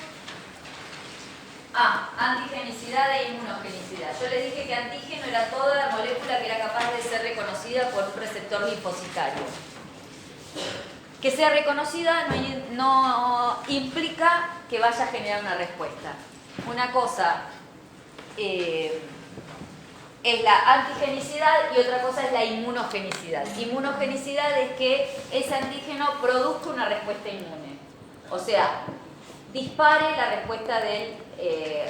Antigenicidad e inmunogenicidad. Yo les dije que antígeno era toda la molécula que era capaz de ser reconocida por un receptor linfocitario. Que sea reconocida no implica que vaya a generar una respuesta. Una cosa es la antigenicidad y otra cosa es la inmunogenicidad. Inmunogenicidad es que ese antígeno produzca una respuesta inmune. O sea, dispare la respuesta del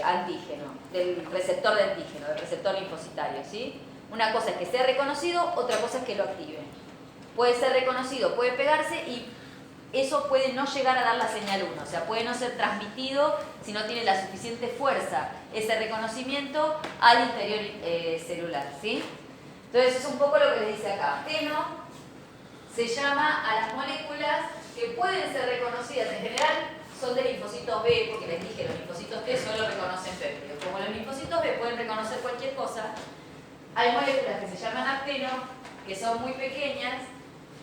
antígeno, del receptor de antígeno, del receptor linfocitario, ¿sí? Una cosa es que sea reconocido, otra cosa es que lo active. Puede ser reconocido, puede pegarse y eso puede no llegar a dar la señal 1, o sea, puede no ser transmitido si no tiene la suficiente fuerza ese reconocimiento al interior celular, ¿sí? Entonces es un poco lo que les dice acá. Teno se llama a las moléculas que pueden ser reconocidas en general, son de linfocitos B, porque les dije, los linfocitos T solo reconocen péptidos. Como los linfocitos B pueden reconocer cualquier cosa, hay moléculas que se llaman acteno, que son muy pequeñas,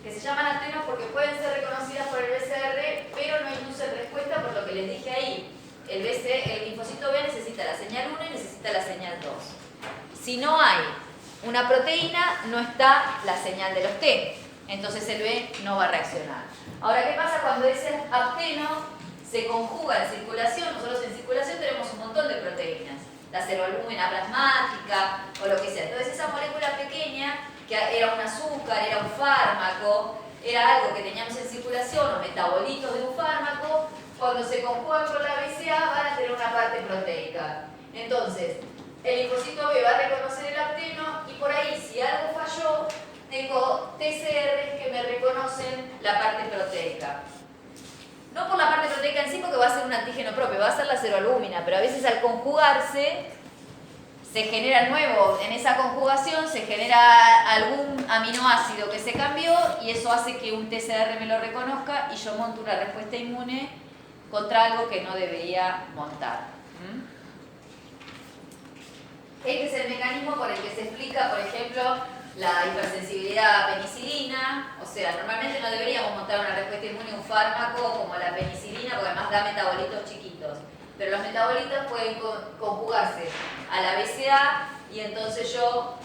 que se llaman actenos porque pueden ser reconocidas por el BCR, pero no inducen respuesta por lo que les dije ahí. El linfocito B necesita la señal 1 y necesita la señal 2. Si no hay una proteína, no está la señal de los T. Entonces el B no va a reaccionar. Ahora, ¿qué pasa cuando ese acteno se conjuga en circulación? Nosotros en circulación tenemos un montón de proteínas. La ceroalbúmina plasmática o lo que sea. Entonces esa molécula pequeña, que era un azúcar, era un fármaco, era algo que teníamos en circulación o metabolitos de un fármaco, cuando se conjugan con la BCA van a tener una parte proteica. Entonces, el linfocito B va a reconocer el acteno y por ahí, si algo falló, tengo TCR que me reconocen la parte proteica. No por la parte proteica en sí, porque va a ser un antígeno propio, va a ser la ceroalbúmina, pero a veces al conjugarse se genera nuevo, en esa conjugación se genera algún aminoácido que se cambió y eso hace que un TCR me lo reconozca y yo monto una respuesta inmune contra algo que no debería montar. Este es el mecanismo por el que se explica, por ejemplo, la hipersensibilidad a penicilina. O sea, normalmente no deberíamos montar una respuesta inmune a un fármaco como la penicilina porque además da metabolitos chiquitos. Pero los metabolitos pueden conjugarse a la BCA y entonces yo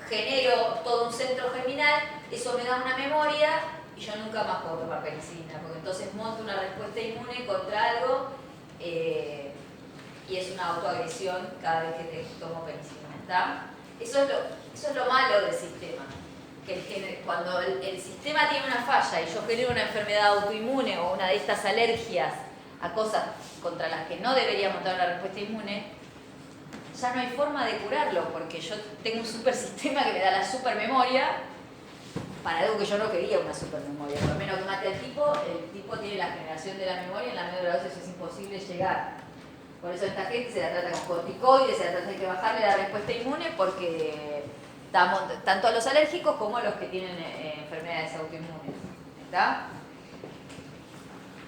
genero todo un centro germinal, eso me da una memoria y yo nunca más puedo tomar penicilina, porque entonces monto una respuesta inmune contra algo y es una autoagresión cada vez que tomo penicilina. ¿Está? Eso es lo malo del sistema. Que cuando el sistema tiene una falla y yo genero una enfermedad autoinmune o una de estas alergias a cosas contra las que no debería montar una respuesta inmune, ya no hay forma de curarlo, porque yo tengo un super sistema que me da la super memoria para algo que yo no quería una supermemoria. Por menos que mate al tipo, el tipo tiene la generación de la memoria, en la médula ósea es imposible llegar. Por eso a esta gente se la trata con corticoides, se la trata de que bajarle la respuesta inmune porque tanto a los alérgicos como a los que tienen enfermedades autoinmunes. ¿Está?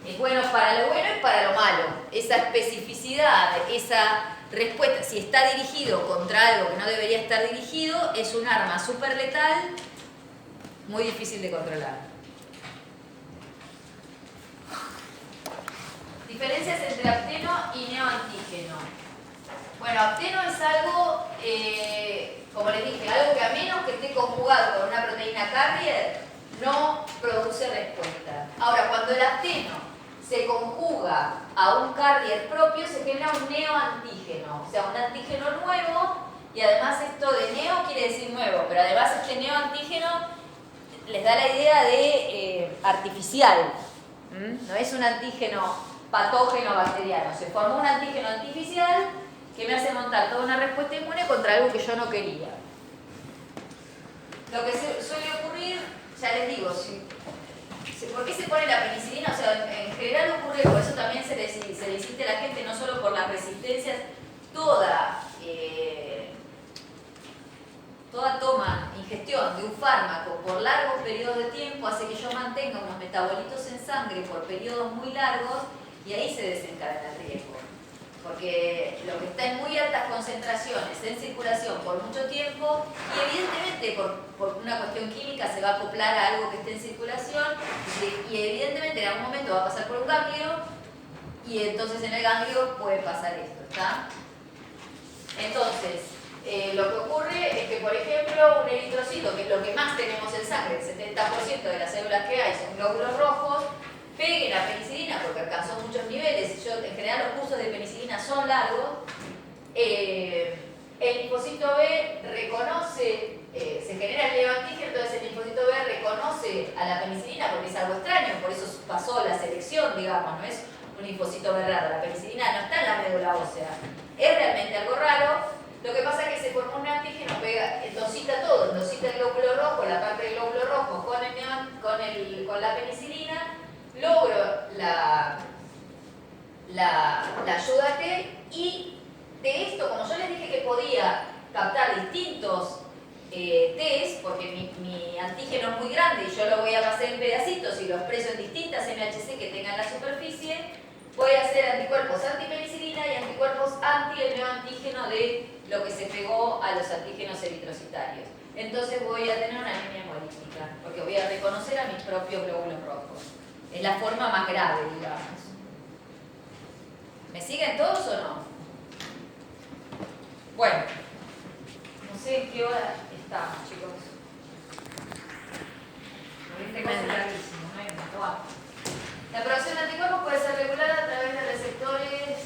Es bueno para lo bueno y para lo malo. Esa especificidad, esa respuesta, si está dirigido contra algo que no debería estar dirigido, es un arma súper letal, muy difícil de controlar. Diferencias entre apteno y neoantígeno. Bueno, apteno es algo, como les dije, algo que a menos que esté conjugado con una proteína carrier, no produce respuesta. Ahora, cuando el apteno se conjuga a un carrier propio, se genera un neoantígeno, o sea, un antígeno nuevo, y además esto de neo quiere decir nuevo, pero además este neoantígeno les da la idea de artificial. No es un antígeno patógeno bacteriano, se formó un antígeno artificial que me hace montar toda una respuesta inmune contra algo que yo no quería. Lo que suele ocurrir, ya les digo, ¿por qué se pone la penicilina? O sea, en general ocurre, por eso también se le insiste a la gente, no solo por las resistencias, toda toma, ingestión de un fármaco por largos periodos de tiempo hace que yo mantenga unos metabolitos en sangre por periodos muy largos y ahí se desencadena el riesgo. Porque lo que está en muy altas concentraciones en circulación por mucho tiempo y evidentemente por una cuestión química se va a acoplar a algo que esté en circulación y evidentemente en algún momento va a pasar por un ganglio y entonces en el ganglio puede pasar esto, ¿está? Entonces, lo que ocurre es que, por ejemplo, un eritrocito, que es lo que más tenemos en sangre, el 70% de las células que hay son glóbulos rojos, peguen a penicilina porque alcanzó muchos niveles. En general los cursos de penicilina son largos. El linfocito B reconoce, se genera el neoantígeno, entonces el linfocito B reconoce a la penicilina porque es algo extraño, por eso pasó la selección, digamos, no es un linfocito B raro. La penicilina no está en la médula ósea, es realmente algo raro. Lo que pasa es que se forma un antígeno, endosita todo, endosita el glóbulo rojo, la parte del glóbulo rojo con la penicilina, logro la ayuda T y de esto, como yo les dije que podía captar distintos Ts, porque mi antígeno es muy grande y yo lo voy a hacer en pedacitos y los expreso en distintas MHC que tengan la superficie, voy a hacer anticuerpos antipenicilina y anticuerpos anti el neoantígeno de lo que se pegó a los antígenos eritrocitarios. Entonces voy a tener una anemia hemolítica, porque voy a reconocer a mis propios glóbulos rojos. Es la forma más grave, digamos. ¿Me siguen todos o no? Bueno, no sé en qué hora estamos, chicos. Este cosa es larguísimo, no hay un La producción de anticuerpos puede ser regulada a través de receptores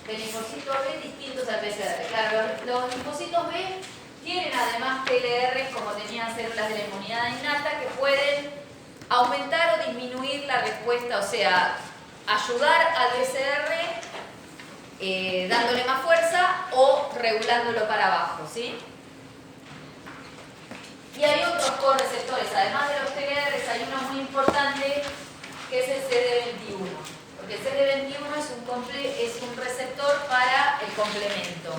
de linfocitos B distintos al PCR. Claro, los linfocitos B tienen además TLR como tenían células de la inmunidad innata que pueden aumentar o disminuir la respuesta, o sea, ayudar al BCR dándole más fuerza o regulándolo para abajo, ¿sí? Y hay otros correceptores, además de los TLR, hay uno muy importante que es el CD21. Porque el CD21 es un receptor para el complemento.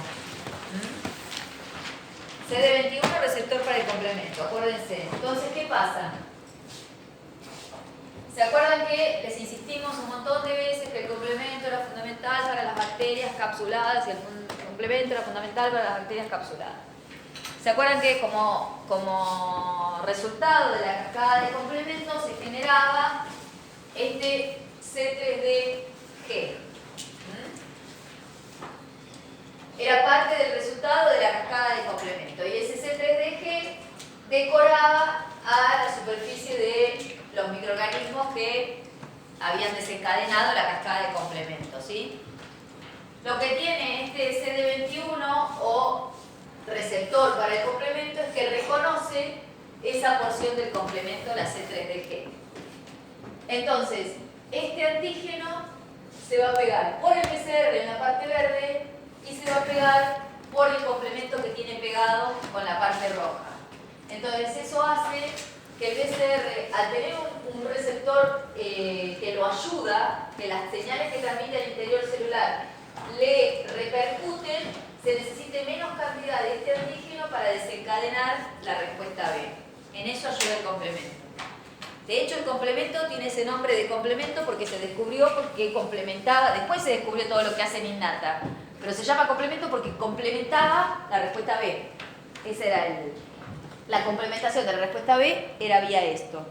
CD21 receptor para el complemento, acuérdense. Entonces, ¿qué pasa? ¿Se acuerdan que les insistimos un montón de veces que el complemento era fundamental para las bacterias capsuladas y el complemento era fundamental para las bacterias capsuladas? ¿Se acuerdan que como resultado de la cascada de complemento se generaba este C3DG? Era parte del resultado de la cascada de complemento y ese C3DG decoraba a la superficie de los microorganismos que habían desencadenado la cascada de complemento, ¿sí? Lo que tiene este CD21 o receptor para el complemento es que reconoce esa porción del complemento, la C3DG. Entonces, este antígeno se va a pegar por el PCR en la parte verde y se va a pegar por el complemento que tiene pegado con la parte roja. Entonces eso hace que el BCR, al tener un receptor que lo ayuda, que las señales que transmite al interior celular le repercuten, se necesite menos cantidad de este antígeno para desencadenar la respuesta B. En eso ayuda el complemento. De hecho, el complemento tiene ese nombre de complemento porque se descubrió porque complementaba, después se descubrió todo lo que hacen innata, pero se llama complemento porque complementaba la respuesta B. Esa era la complementación de la respuesta B, era vía esto.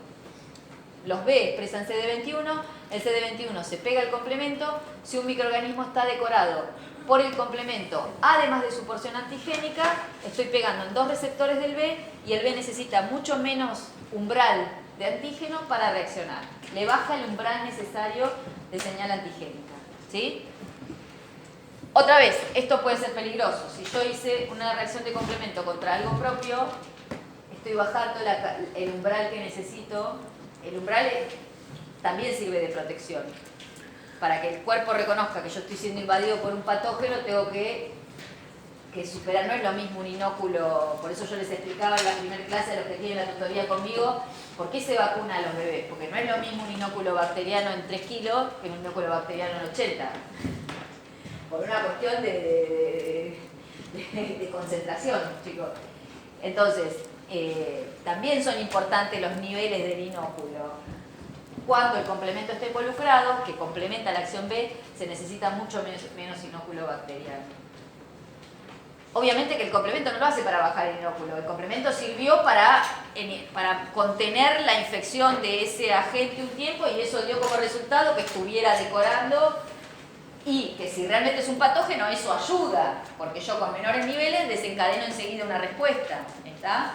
Los B expresan CD21, el CD21 se pega al complemento. Si un microorganismo está decorado por el complemento, además de su porción antigénica, estoy pegando en dos receptores del B y el B necesita mucho menos umbral de antígeno para reaccionar. Le baja el umbral necesario de señal antigénica. ¿Sí? Otra vez, esto puede ser peligroso. Si yo hice una reacción de complemento contra algo propio, estoy bajando el umbral que necesito. El umbral también sirve de protección. Para que el cuerpo reconozca que yo estoy siendo invadido por un patógeno, tengo que superar. No es lo mismo un inóculo. Por eso yo les explicaba en la primera clase a los que tienen la tutoría conmigo por qué se vacuna a los bebés. Porque no es lo mismo un inóculo bacteriano en 3 kilos que un inóculo bacteriano en 80. Por una cuestión de concentración, chicos. Entonces, también son importantes los niveles del inóculo. Cuando el complemento está involucrado, que complementa la acción B, se necesita mucho menos inóculo bacteriano. Obviamente que el complemento no lo hace para bajar el inóculo, el complemento sirvió para contener la infección de ese agente un tiempo y eso dio como resultado que estuviera decorando y que si realmente es un patógeno eso ayuda, porque yo con menores niveles desencadeno enseguida una respuesta, ¿está?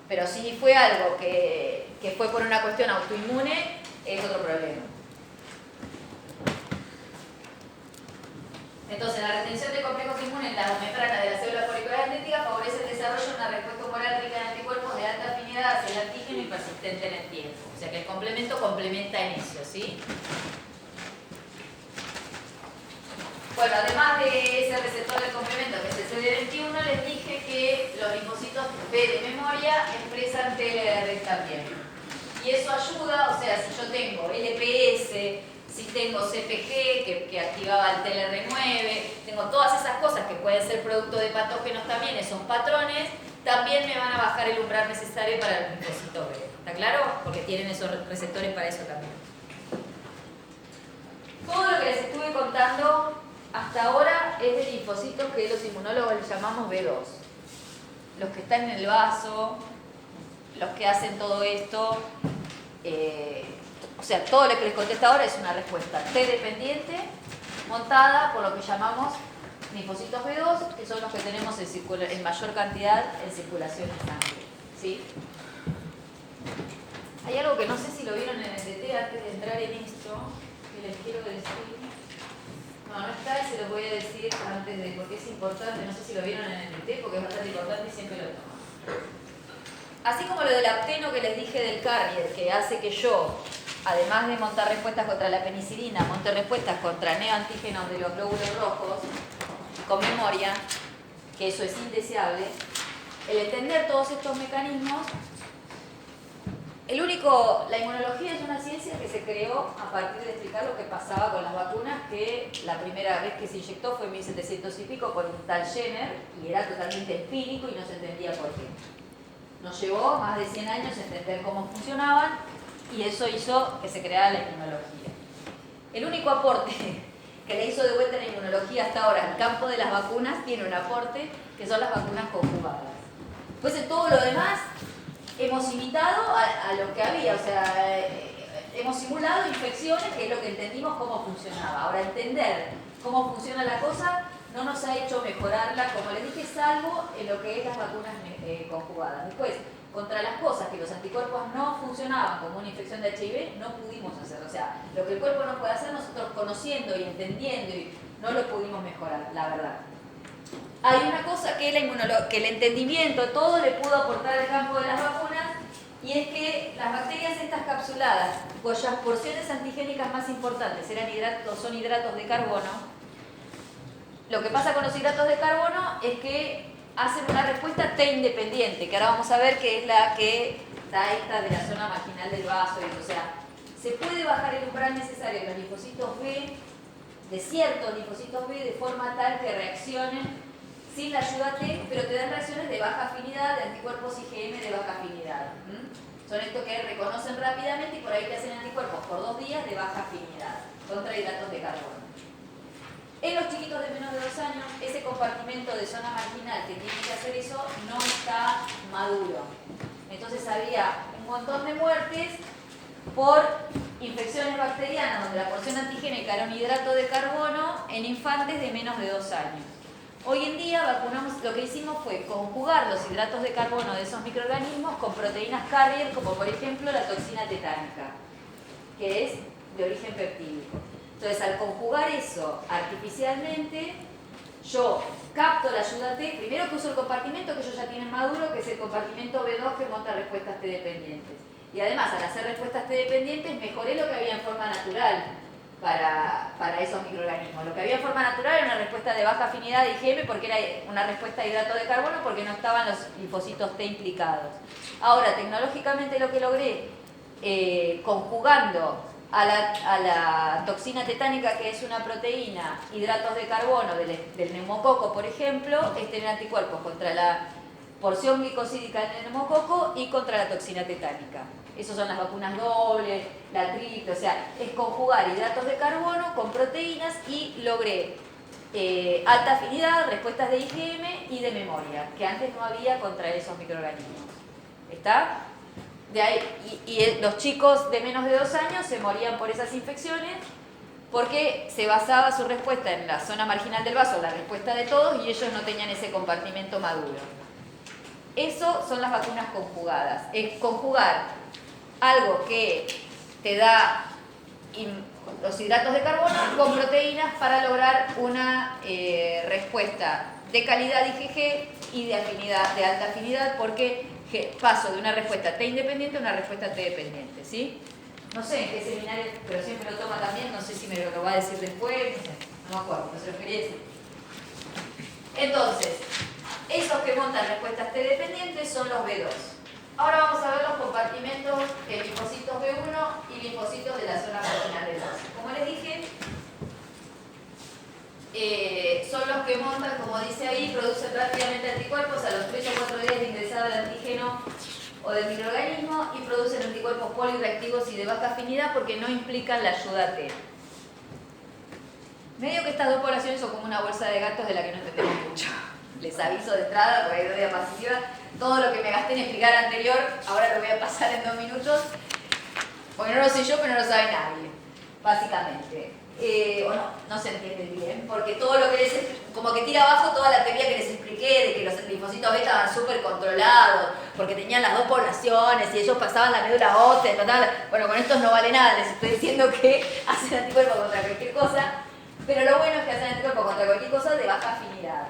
Pero si fue algo que fue por una cuestión autoinmune, es otro problema. Entonces, la retención de complejos inmunes en la membrana de la célula folicular atlética favorece el desarrollo de una respuesta humoral rica en anticuerpos de alta afinidad hacia el antígeno y persistente en el tiempo. O sea que el complemento complementa en eso, ¿sí? Bueno, además de ese receptor del complemento que es el CD21, les dije que los linfocitos B de memoria expresan TLR también. Y eso ayuda, o sea, si yo tengo LPS, si tengo CPG que activaba el TLR9, tengo todas esas cosas que pueden ser producto de patógenos también, esos patrones, también me van a bajar el umbral necesario para el linfocito B. ¿Está claro? Porque tienen esos receptores para eso también. Todo lo que les estuve contando hasta ahora es de linfocitos que los inmunólogos les llamamos B2. Los que están en el vaso, los que hacen todo esto, o sea, todo lo que les conté hasta ahora es una respuesta T dependiente montada por lo que llamamos linfocitos B2, que son los que tenemos en mayor cantidad en circulación en sangre. ¿Sí? Hay algo que no sé si lo vieron en el DT antes de entrar en esto, que les quiero decir. No está, y se los voy a decir antes de, porque es importante, no sé si lo vieron en el DT, porque es bastante importante y siempre lo toman. Así como lo del apteno que les dije del carrier, que hace que yo, además de montar respuestas contra la penicilina, monte respuestas contra neoantígenos de los glóbulos rojos, con memoria, que eso es indeseable, el entender todos estos mecanismos, la inmunología es una ciencia que se creó a partir de explicar lo que pasaba con las vacunas, que la primera vez que se inyectó fue en 1700 y pico por un tal Jenner, y era totalmente empírico y no se entendía por qué. Nos llevó más de 100 años entender cómo funcionaban y eso hizo que se creara la inmunología. El único aporte que le hizo de vuelta la inmunología hasta ahora al campo de las vacunas tiene un aporte que son las vacunas conjugadas. Pues en todo lo demás hemos imitado a lo que había, o sea, hemos simulado infecciones, que es lo que entendimos cómo funcionaba. Ahora, entender cómo funciona la cosa no nos ha hecho mejorarla, como les dije, salvo en lo que es las vacunas conjugadas. Después, contra las cosas que los anticuerpos no funcionaban, como una infección de HIV, no pudimos hacer. O sea, lo que el cuerpo no puede hacer, nosotros conociendo y entendiendo, y no lo pudimos mejorar, la verdad. Hay una cosa que el entendimiento, todo le pudo aportar al campo de las vacunas, y es que las bacterias estas capsuladas, cuyas porciones antigénicas más importantes son hidratos de carbono, lo que pasa con los hidratos de carbono es que hacen una respuesta T independiente, que ahora vamos a ver que es la que está esta de la zona marginal del vaso. O sea, se puede bajar el umbral necesario de los linfocitos B, de ciertos linfocitos B, de forma tal que reaccionen sin la ayuda T, pero te dan reacciones de baja afinidad, de anticuerpos IgM de baja afinidad. Son estos que reconocen rápidamente y por ahí te hacen anticuerpos por 2 días de baja afinidad contra hidratos de carbono. En los chiquitos de menos de 2 años, ese compartimento de zona marginal que tiene que hacer eso no está maduro. Entonces había un montón de muertes por infecciones bacterianas donde la porción antigénica era un hidrato de carbono en infantes de menos de 2 años. Hoy en día vacunamos, lo que hicimos fue conjugar los hidratos de carbono de esos microorganismos con proteínas carrier, como por ejemplo la toxina tetánica, que es de origen peptídico. Entonces, al conjugar eso artificialmente, yo capto la ayuda T, primero que uso el compartimento que ellos ya tienen maduro, que es el compartimento B2 que monta respuestas T dependientes. Y además, al hacer respuestas T dependientes, mejoré lo que había en forma natural para esos microorganismos. Lo que había en forma natural era una respuesta de baja afinidad de IgM, porque era una respuesta de hidrato de carbono, porque no estaban los linfocitos T implicados. Ahora, tecnológicamente lo que logré, conjugando a la toxina tetánica, que es una proteína, hidratos de carbono del neumococo, por ejemplo, es tener anticuerpos contra la porción glicosídica del neumococo y contra la toxina tetánica. Esas son las vacunas dobles, la triple, o sea, es conjugar hidratos de carbono con proteínas y logré alta afinidad, respuestas de IgM y de memoria, que antes no había contra esos microorganismos. ¿Está? De ahí, y los chicos de menos de 2 años se morían por esas infecciones porque se basaba su respuesta en la zona marginal del vaso, la respuesta de todos, y ellos no tenían ese compartimento maduro. Eso son las vacunas conjugadas. Es conjugar algo que te da los hidratos de carbono con proteínas para lograr una respuesta de calidad IgG y de afinidad, de alta afinidad, porque paso de una respuesta T independiente a una respuesta T dependiente, ¿sí? No sé en qué seminario, pero siempre lo toma también, no sé si me lo va a decir después, no sé, no me acuerdo, no se lo quería decir. Entonces, esos que montan respuestas T dependientes son los B2. Ahora vamos a ver los compartimentos de linfocitos B1 y linfocitos de la zona marginal del vaso. Como les dije, son los que montan, como dice ahí, producen rápidamente anticuerpos a los 3 o 4 días de ingresado del antígeno o del microorganismo y producen anticuerpos polireactivos y de baja afinidad porque no implican la ayuda T. Medio que estas dos poblaciones son como una bolsa de gatos de la que no entendemos mucho. Les aviso de entrada, porque hay una diapositiva. Todo lo que me gasté en explicar anterior, ahora lo voy a pasar en 2 minutos. Porque no lo sé yo, pero no lo sabe nadie, básicamente. O no se entiende bien, porque todo lo que les como que tira abajo toda la teoría que les expliqué de que los linfocitos B estaban súper controlados, porque tenían las dos poblaciones y ellos pasaban la médula ósea, bueno, con estos no vale nada, les estoy diciendo que hacen anticuerpos contra cualquier cosa, pero lo bueno es que hacen anticuerpos contra cualquier cosa de baja afinidad.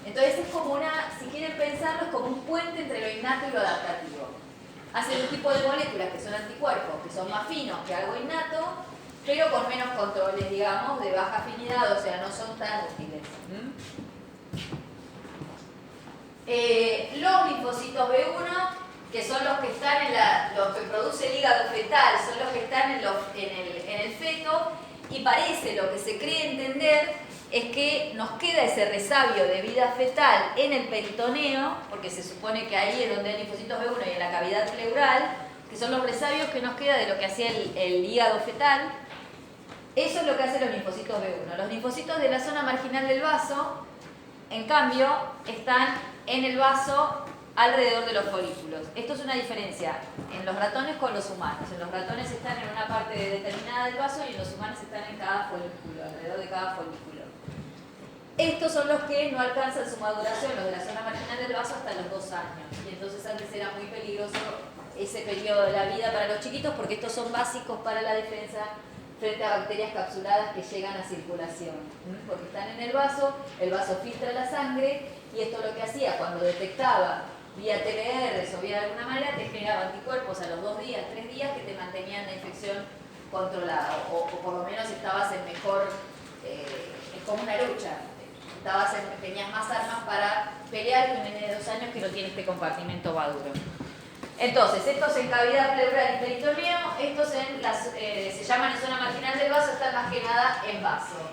Entonces es como si quieren pensarlo, es como un puente entre lo innato y lo adaptativo. Hacen un tipo de moléculas que son anticuerpos, que son más finos que algo innato, pero con menos controles, digamos, de baja afinidad, o sea, no son tan útiles. Los linfocitos B1, que son los que están los que produce el hígado fetal, son los que están en el feto, y parece, lo que se cree entender, es que nos queda ese resabio de vida fetal en el peritoneo, porque se supone que ahí es donde hay linfocitos B1 y en la cavidad pleural, que son los resabios que nos queda de lo que hacía el hígado fetal. Eso es lo que hacen los linfocitos B1. Los linfocitos de la zona marginal del vaso, en cambio, están en el vaso alrededor de los folículos. Esto es una diferencia en los ratones con los humanos. En los ratones están en una parte determinada del vaso y en los humanos están en cada folículo, alrededor de cada folículo. Estos son los que no alcanzan su maduración, los de la zona marginal del vaso, hasta los 2 años. Y entonces antes era muy peligroso ese periodo de la vida para los chiquitos porque estos son básicos para la defensa frente a bacterias capsuladas que llegan a circulación. Porque están en el vaso filtra la sangre y esto lo que hacía cuando detectaba vía TBRs o vía de alguna manera te generaba anticuerpos a los 2 días, 3 días que te mantenían la infección controlada o por lo menos estabas en mejor, es como una lucha. tenías más armas para pelear que un nene de 2 años que no tiene este compartimento maduro. Entonces, estos en cavidad pleural y peritoneo, estos se llaman en zona marginal del vaso, están más que nada en vaso.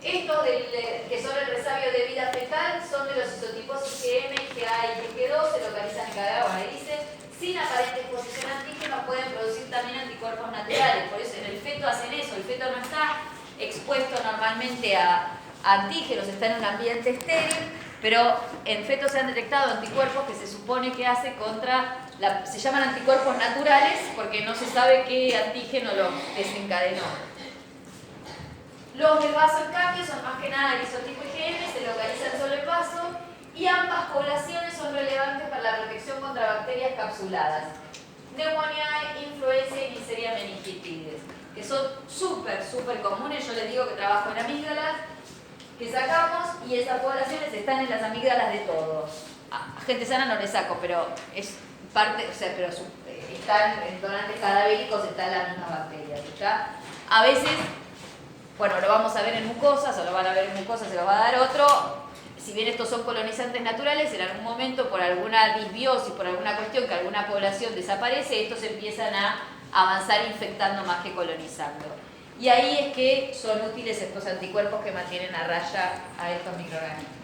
Estos que son el resabio de vida fetal son de los isotipos IgM, IgA y IgG2, se localizan en cavidad, bueno, ahí dice, sin aparente exposición a antígenos pueden producir también anticuerpos naturales, por eso en el feto hacen eso, el feto no está expuesto normalmente a antígenos, está en un ambiente estéril, pero en feto se han detectado anticuerpos que se supone que hace contra, se llaman anticuerpos naturales porque no se sabe qué antígeno los desencadenó. Los del vaso, en cambio, son más que nada el isotipo IgM, se localizan solo en vaso y ambas poblaciones son relevantes para la protección contra bacterias capsuladas. Pneumoniae, influenza y Neisseria meningitidis, que son súper comunes. Yo les digo que trabajo en amígdalas, que sacamos y esas poblaciones están en las amígdalas de todos. A gente sana no le saco, pero es parte, o sea, pero están en donantes cadavéricos, están las mismas bacterias, ¿está? A veces, bueno, lo vamos a ver en mucosas, o lo van a ver en mucosas, se lo va a dar otro. Si bien estos son colonizantes naturales, en algún momento por alguna disbiosis, por alguna cuestión que alguna población desaparece, estos empiezan a avanzar infectando más que colonizando. Y ahí es que son útiles estos anticuerpos que mantienen a raya a estos microorganismos.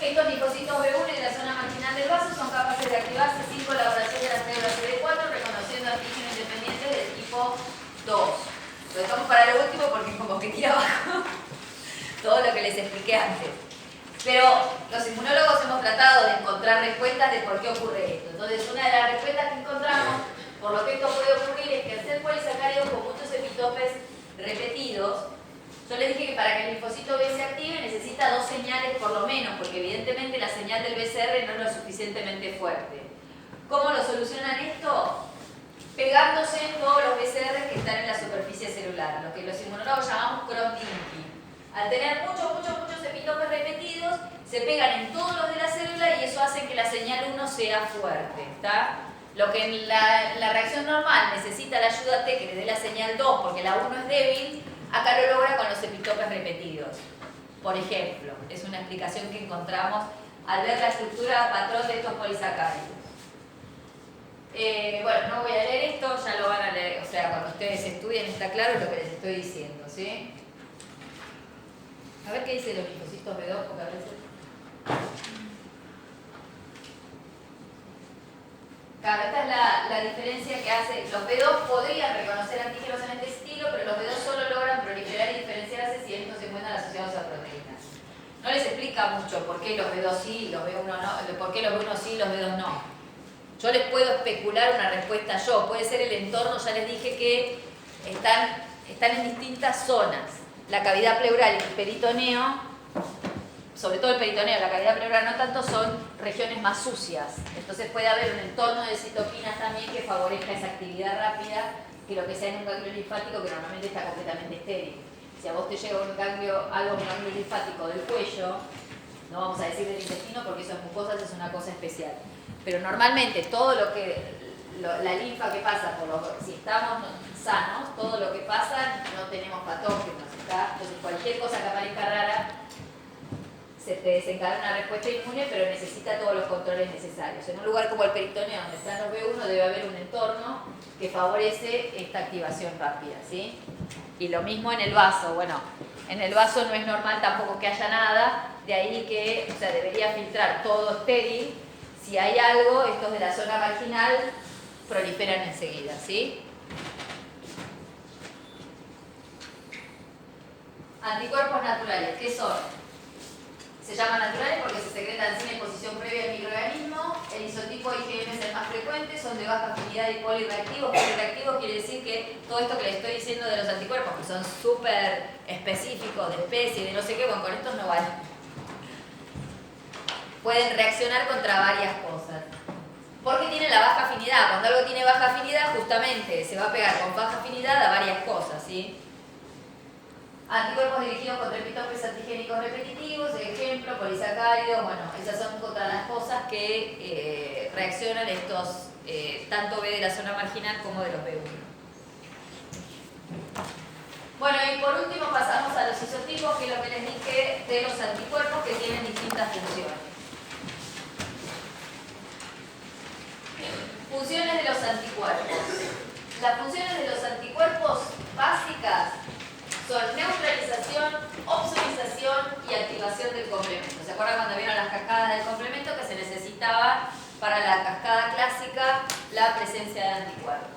Estos linfocitos B1 y de la zona marginal del vaso son capaces de activarse sin colaboración de las células CD4, reconociendo antígenos independientes del tipo 2. Lo dejamos para lo último porque como que tira abajo todo lo que les expliqué antes. Pero los inmunólogos hemos tratado de encontrar respuestas de por qué ocurre esto. Entonces, una de las respuestas que encontramos por lo que esto puede ocurrir es que al ser polisacáridos con muchos epitopes repetidos, yo les dije que para que el linfocito B se active necesita 2 señales por lo menos, porque evidentemente la señal del BCR no es lo suficientemente fuerte. ¿Cómo lo solucionan esto? Pegándose en todos los BCR que están en la superficie celular, lo que los inmunólogos llamamos cross-linking. Al tener muchos epitopes repetidos, se pegan en todos los de la célula y eso hace que la señal 1 sea fuerte, ¿está? Lo que en la reacción normal necesita la ayuda T que le dé la señal 2 porque la 1 es débil, acá lo logra con los epitopes repetidos. Por ejemplo, es una explicación que encontramos al ver la estructura patrón de estos polisacáridos. Bueno, no voy a leer esto, ya lo van a leer, o sea, cuando ustedes estudien está claro lo que les estoy diciendo, ¿sí? A ver qué dice los linfocitos B2, porque a veces... Claro, esta es la diferencia que hace. Los B2 podrían reconocer antígenos en este estilo, pero los B2 solo logran proliferar y diferenciarse si estos se encuentran asociados a proteínas. No les explica mucho por qué los B2 sí y los B1 no, por qué los B1 sí y los B2 no. Yo les puedo especular una respuesta yo. Puede ser el entorno, ya les dije que están en distintas zonas. La cavidad pleural y el peritoneo, sobre todo el peritoneo, la cavidad pleural no tanto, son regiones más sucias. Entonces puede haber un entorno de citoquinas también que favorezca esa actividad rápida que lo que sea en un ganglio linfático que normalmente está completamente estéril. Si a vos te llega un ganglio linfático del cuello, no vamos a decir del intestino porque eso en mucosas es una cosa especial. Pero normalmente todo lo que, la linfa que pasa, si estamos sanos, todo lo que pasa no tenemos patógenos, ¿está? Entonces cualquier cosa que aparezca rara se te desencadena una respuesta inmune, pero necesita todos los controles necesarios. En un lugar como el peritoneo, donde están los B1, debe haber un entorno que favorece esta activación rápida, ¿sí? Y lo mismo en el vaso. Bueno, en el vaso no es normal tampoco que haya nada, de ahí que, o sea, debería filtrar todo estéril. Si hay algo, estos de la zona marginal proliferan enseguida, ¿sí? Anticuerpos naturales, ¿qué son? Se llaman naturales porque se secretan sin exposición previa al microorganismo. El isotipo IgM es el más frecuente, son de baja afinidad y polireactivos. Polireactivos quiere decir que todo esto que les estoy diciendo de los anticuerpos, que son súper específicos, de especie, de no sé qué, bueno, con estos no vale. Pueden reaccionar contra varias cosas. Porque tienen la baja afinidad. Cuando algo tiene baja afinidad, justamente se va a pegar con baja afinidad a varias cosas, ¿sí? Anticuerpos dirigidos contra epitopes antigénicos repetitivos, ejemplo, polisacáridos, bueno, esas son contra las cosas que reaccionan estos, tanto B de la zona marginal como de los B1. Bueno, y por último pasamos a los isotipos, que es lo que les dije de los anticuerpos que tienen distintas funciones. Funciones de los anticuerpos. Las funciones de los anticuerpos básicas son neutralización, opsonización y activación del complemento. ¿Se acuerdan cuando vieron las cascadas del complemento que se necesitaba para la cascada clásica la presencia de anticuerpos?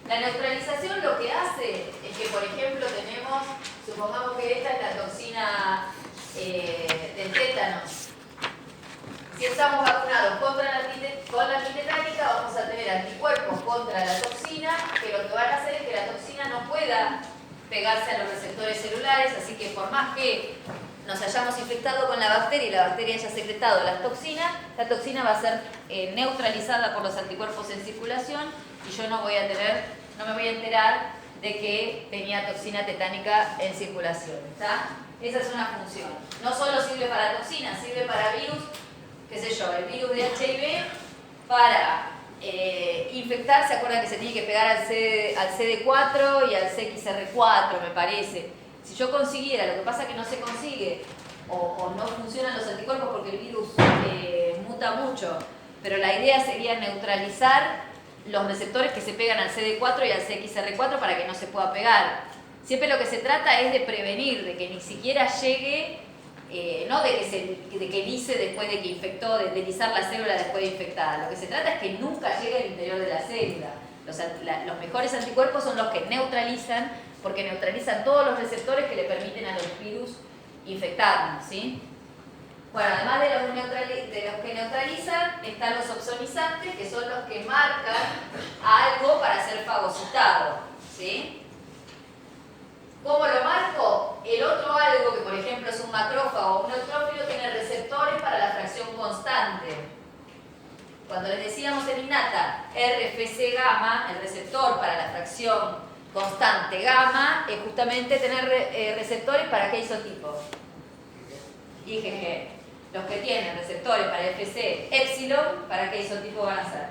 La neutralización lo que hace es que, por ejemplo, tenemos, supongamos que esta es la toxina del tétano. Si estamos vacunados con la antitetánica, vamos a tener anticuerpos contra la toxina, que lo que van a hacer es que la toxina no pueda pegarse a los receptores celulares, así que por más que nos hayamos infectado con la bacteria y la bacteria haya secretado las toxinas, la toxina va a ser neutralizada por los anticuerpos en circulación y yo no me voy a enterar de que tenía toxina tetánica en circulación. ¿Está? Esa es una función. No solo sirve para toxinas, sirve para virus, qué sé yo, el virus de HIV para infectar. ¿Se acuerdan que se tiene que pegar al CD4 y al CXR4, me parece? Si yo consiguiera, lo que pasa es que no se consigue o no funcionan los anticuerpos porque el virus muta mucho, pero la idea sería neutralizar los receptores que se pegan al CD4 y al CXR4 para que no se pueda pegar. Siempre lo que se trata es de prevenir, de que ni siquiera llegue, no de que lise después de que infectó, de lisar la célula después de infectada. Lo que se trata es que nunca llegue al interior de la célula. Los mejores anticuerpos son los que neutralizan, porque neutralizan todos los receptores que le permiten a los virus infectarnos, ¿sí? Bueno, además de los que neutralizan, están los opsonizantes, que son los que marcan algo para ser fagocitado, ¿sí? ¿Cómo lo marco? El otro algo, que por ejemplo es un macrófago o un neutrófilo, tiene receptores para la fracción constante. Cuando les decíamos en innata, RFC gamma, el receptor para la fracción constante gamma, es justamente tener receptores para qué isotipo. IgG. Los que tienen receptores para FC epsilon, ¿para qué isotipo van a ser?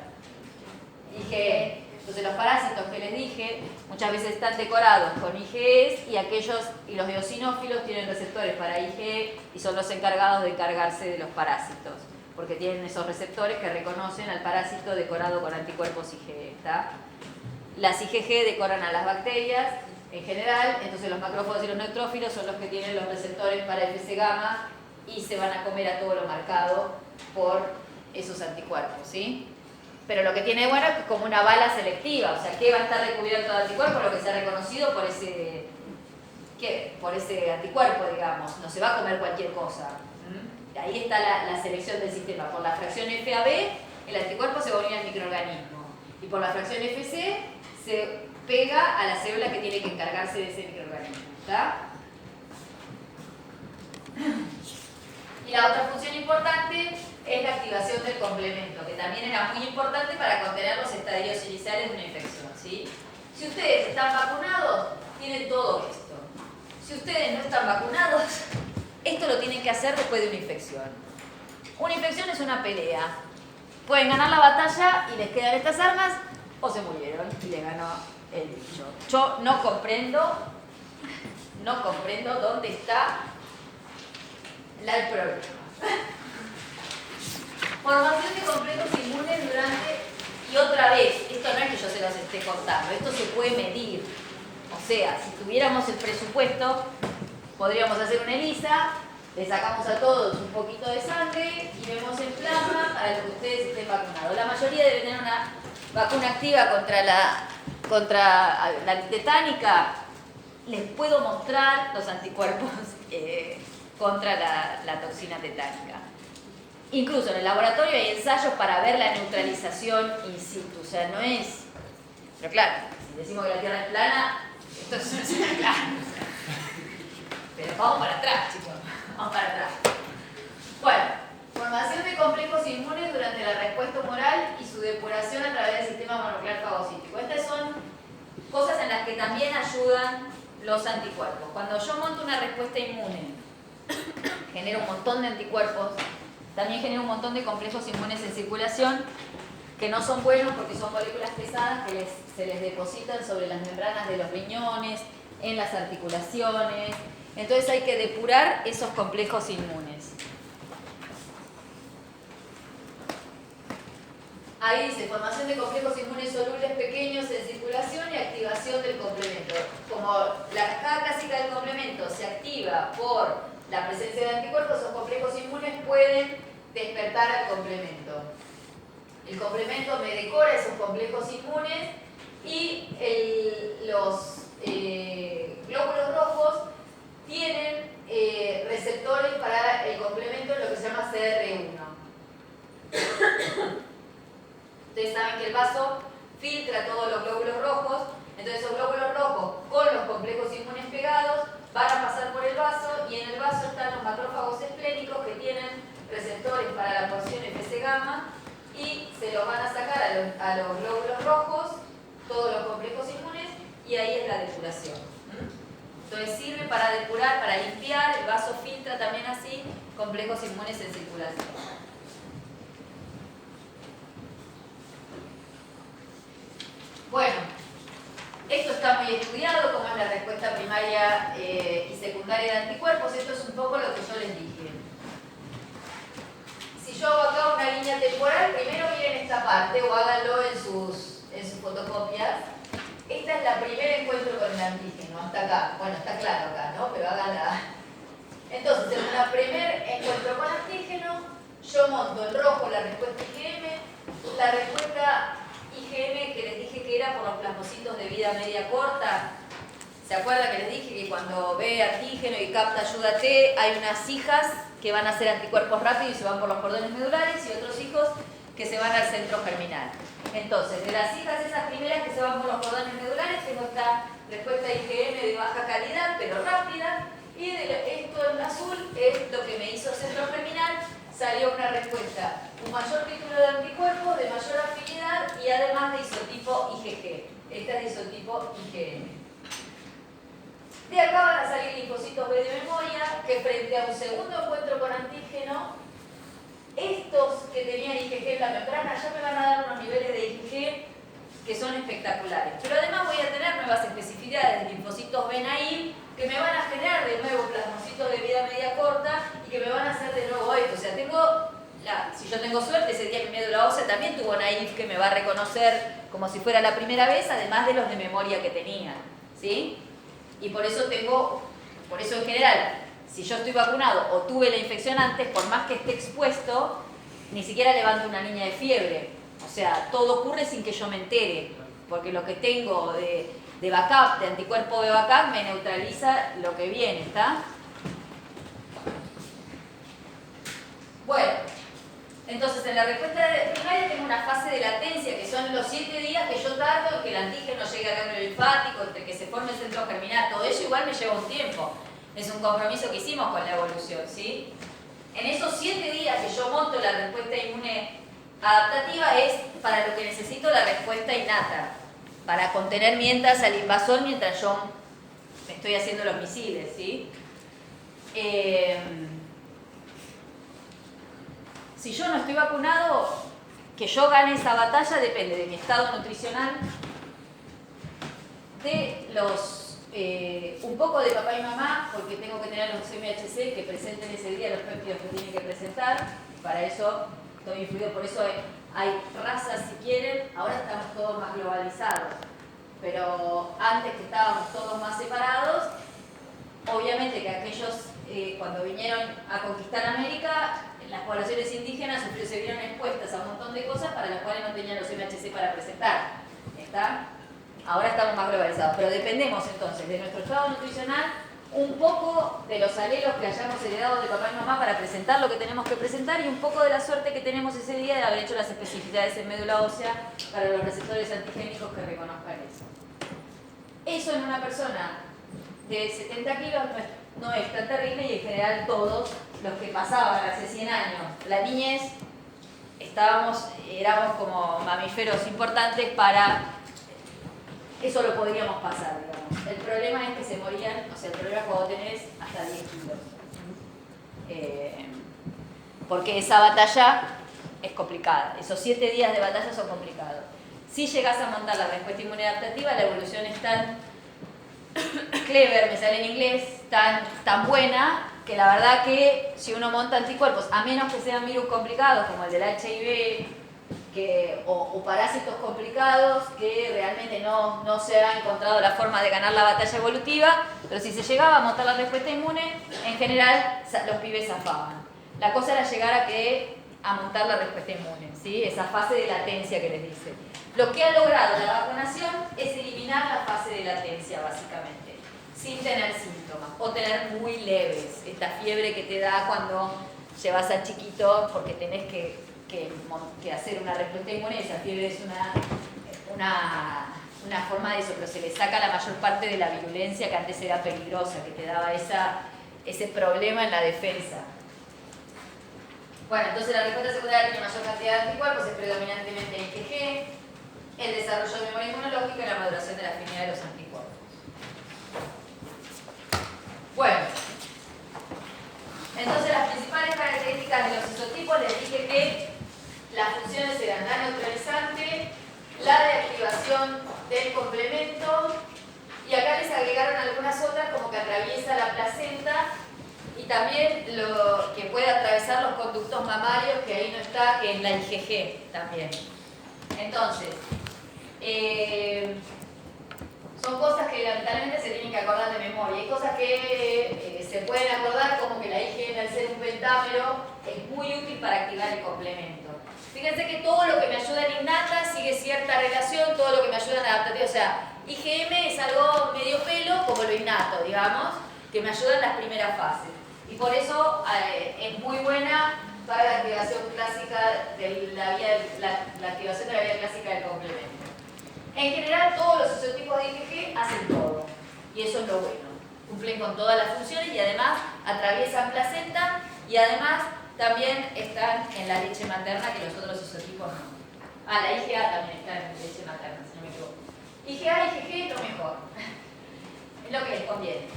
IgE. Entonces los parásitos que les dije muchas veces están decorados con IgEs y los eosinófilos tienen receptores para IgE y son los encargados de encargarse de los parásitos, porque tienen esos receptores que reconocen al parásito decorado con anticuerpos IgE. ¿Está? Las IgG decoran a las bacterias en general, entonces los macrófagos y los neutrófilos son los que tienen los receptores para FC gamma y se van a comer a todo lo marcado por esos anticuerpos, ¿sí? Pero lo que tiene bueno es como una bala selectiva, o sea, ¿qué va a estar recubierto de anticuerpos? Lo que se ha reconocido por ese anticuerpo, digamos, no se va a comer cualquier cosa. Ahí está la selección del sistema. Por la fracción FAB, el anticuerpo se va a unir al microorganismo, y por la fracción FC se pega a la célula que tiene que encargarse de ese microorganismo. ¿Está? Y la otra función importante es la activación del complemento, que también era muy importante para contener los estadios iniciales de una infección, ¿sí? Si ustedes están vacunados, tienen todo esto. Si ustedes no están vacunados, esto lo tienen que hacer después de una infección. Una infección es una pelea. Pueden ganar la batalla y les quedan estas armas, o se murieron y le ganó el bicho. Yo no comprendo dónde está el problema. Formación de complejos inmunes durante, y otra vez, esto no es que yo se los esté contando, esto se puede medir. O sea, si tuviéramos el presupuesto, podríamos hacer una ELISA, le sacamos a todos un poquito de sangre y vemos en plasma para que ustedes estén vacunados. La mayoría debe tener una vacuna activa contra la antitetánica. Les puedo mostrar los anticuerpos contra la toxina tetánica. Incluso en el laboratorio hay ensayos para ver la neutralización in situ, o sea, no es... Pero claro, si decimos que la Tierra es plana, esto es plano. Pero vamos para atrás, chicos, vamos para atrás. Bueno, formación de complejos inmunes durante la respuesta humoral y su depuración a través del sistema monoclonal fagocítico. Estas son cosas en las que también ayudan los anticuerpos. Cuando yo monto una respuesta inmune, genero un montón de anticuerpos, también genera un montón de complejos inmunes en circulación que no son buenos porque son moléculas pesadas que se les depositan sobre las membranas de los riñones, en las articulaciones. Entonces hay que depurar esos complejos inmunes. Ahí dice, formación de complejos inmunes solubles pequeños en circulación y activación del complemento. Como la cascada clásica del complemento se activa por la presencia de anticuerpos, esos complejos inmunes pueden despertar al complemento. El complemento me decora esos complejos inmunes y los glóbulos rojos tienen receptores para el complemento en lo que se llama CR1. Ustedes saben que el vaso filtra todos los glóbulos rojos, entonces esos glóbulos rojos con los complejos inmunes pegados van a pasar por el vaso y en el vaso están los macrófagos esplénicos que tienen receptores para la porción Fc gamma y se los van a sacar a los glóbulos rojos, todos los complejos inmunes, y ahí es la depuración. Entonces sirve para depurar, para limpiar, el vaso filtra también así complejos inmunes en circulación. Bueno, esto está muy estudiado, como es la respuesta primaria y secundaria de anticuerpos. Esto es un poco lo que yo les dije. Si yo hago acá una línea temporal, primero miren esta parte o háganlo en sus fotocopias. Esta es la primera encuentro con el antígeno, hasta acá. Bueno, está claro acá, ¿no? Pero háganla. Entonces, en una primer encuentro con antígeno, yo monto en rojo la respuesta IgM, la respuesta IgM que les dije que era por los plasmocitos de vida media corta. ¿Se acuerdan que les dije que cuando ve antígeno y capta ayuda T, hay unas hijas que van a hacer anticuerpos rápidos y se van por los cordones medulares y otros hijos que se van al centro germinal? Entonces, de las hijas esas primeras que se van por los cordones medulares, tengo esta respuesta IgM de baja calidad, pero rápida, y esto en azul es lo que me hizo centro germinal. Salió una respuesta, un mayor título de anticuerpos, de mayor afinidad y además de isotipo IgG. Esta es de isotipo IgM. De acá van a salir linfocitos B de memoria que frente a un segundo encuentro con antígeno, estos que tenían IgG en la membrana ya me van a dar unos niveles de IgG que son espectaculares. Pero además voy a tener nuevas especificidades de linfocitos B naive que me van a generar de nuevo plasmocitos de vida media corta y que me van a hacer de nuevo esto. O sea, si yo tengo suerte, ese día mi médula ósea también tuvo naive que me va a reconocer como si fuera la primera vez, además de los de memoria que tenía, ¿sí? Y por eso en general, si yo estoy vacunado o tuve la infección antes, por más que esté expuesto, ni siquiera levanto una línea de fiebre. O sea, todo ocurre sin que yo me entere, porque lo que tengo de backup, de anticuerpo de backup, me neutraliza lo que viene, ¿está? Bueno, entonces en la respuesta primaria tengo una fase de latencia, que son los 7 días que yo tardo en que el antígeno llegue al ganglio linfático, entre que se forme el centro germinal. Todo eso igual me lleva un tiempo. Es un compromiso que hicimos con la evolución, ¿sí? En esos 7 días que yo monto la respuesta inmune adaptativa es para lo que necesito la respuesta innata, para contener mientras al invasor mientras yo me estoy haciendo los misiles, ¿sí? Si yo no estoy vacunado, que yo gane esa batalla depende de mi estado nutricional, de los un poco de papá y mamá, porque tengo que tener los MHC que presenten ese día los péptidos que tienen que presentar. Para eso estoy influido, por eso hay razas si quieren. Ahora estamos todos más globalizados, pero antes que estábamos todos más separados, obviamente que aquellos cuando vinieron a conquistar América, las poblaciones indígenas se vieron expuestas a un montón de cosas para las cuales no tenían los MHC para presentar. ¿Está? Ahora estamos más globalizados, pero dependemos entonces de nuestro estado nutricional, un poco de los alelos que hayamos heredado de papá y mamá para presentar lo que tenemos que presentar y un poco de la suerte que tenemos ese día de haber hecho las especificidades en médula ósea para los receptores antigénicos que reconozcan eso. Eso en una persona de 70 kilos no es tan terrible y en general todos los que pasaban hace 100 años, la niñez, éramos como mamíferos importantes para... Eso lo podríamos pasar, digamos. El problema es que se morían, o sea, el problema es cuando tenés hasta 10 kilos. Porque esa batalla es complicada. Esos 7 días de batalla son complicados. Si llegás a montar la respuesta inmune adaptativa, la evolución es tan clever, me sale en inglés, tan buena, que la verdad que si uno monta anticuerpos, a menos que sean virus complicados como el del HIV, o parásitos complicados que realmente no se ha encontrado la forma de ganar la batalla evolutiva, pero si se llegaba a montar la respuesta inmune, en general los pibes zafaban. La cosa era llegar a montar la respuesta inmune, ¿sí? Esa fase de latencia que les dice. Lo que ha logrado la vacunación es eliminar la fase de latencia, básicamente, sin tener síntomas, o tener muy leves, esta fiebre que te da cuando llevas al chiquito porque tenés que hacer una respuesta inmune. Esa fiebre es una forma de eso, pero se le saca la mayor parte de la virulencia que antes era peligrosa, que te daba ese problema en la defensa. Bueno, entonces la respuesta secundaria tiene mayor cantidad de anticuerpos, es predominantemente IgG, el desarrollo de memoria inmunológica y la maduración de la afinidad de los anticuerpos. Bueno, entonces las principales características de los isotipos, les dije que las funciones eran la neutralizante, la de activación del complemento, y acá les agregaron algunas otras como que atraviesa la placenta y también lo que puede atravesar los conductos mamarios, que ahí no está, que es la IgG también. Entonces, son cosas que lamentablemente se tienen que acordar de memoria. Hay cosas que se pueden acordar, como que la IgG al ser un pentámero es muy útil para activar el complemento. Fíjense que todo lo que me ayuda en innata sigue cierta relación, todo lo que me ayuda en adaptativa. O sea, IgM es algo medio pelo, como lo innato, digamos, que me ayuda en las primeras fases. Y por eso es muy buena para la activación clásica de la activación de la vía clásica del complemento. En general, todos los isotipos de IgG hacen todo, y eso es lo bueno. Cumplen con todas las funciones y además atraviesan placenta y además también están en la leche materna, que los otros isotipos no. La IgA también está en leche materna, si no me equivoco. IgA y IgG es lo mejor, es lo que les conviene.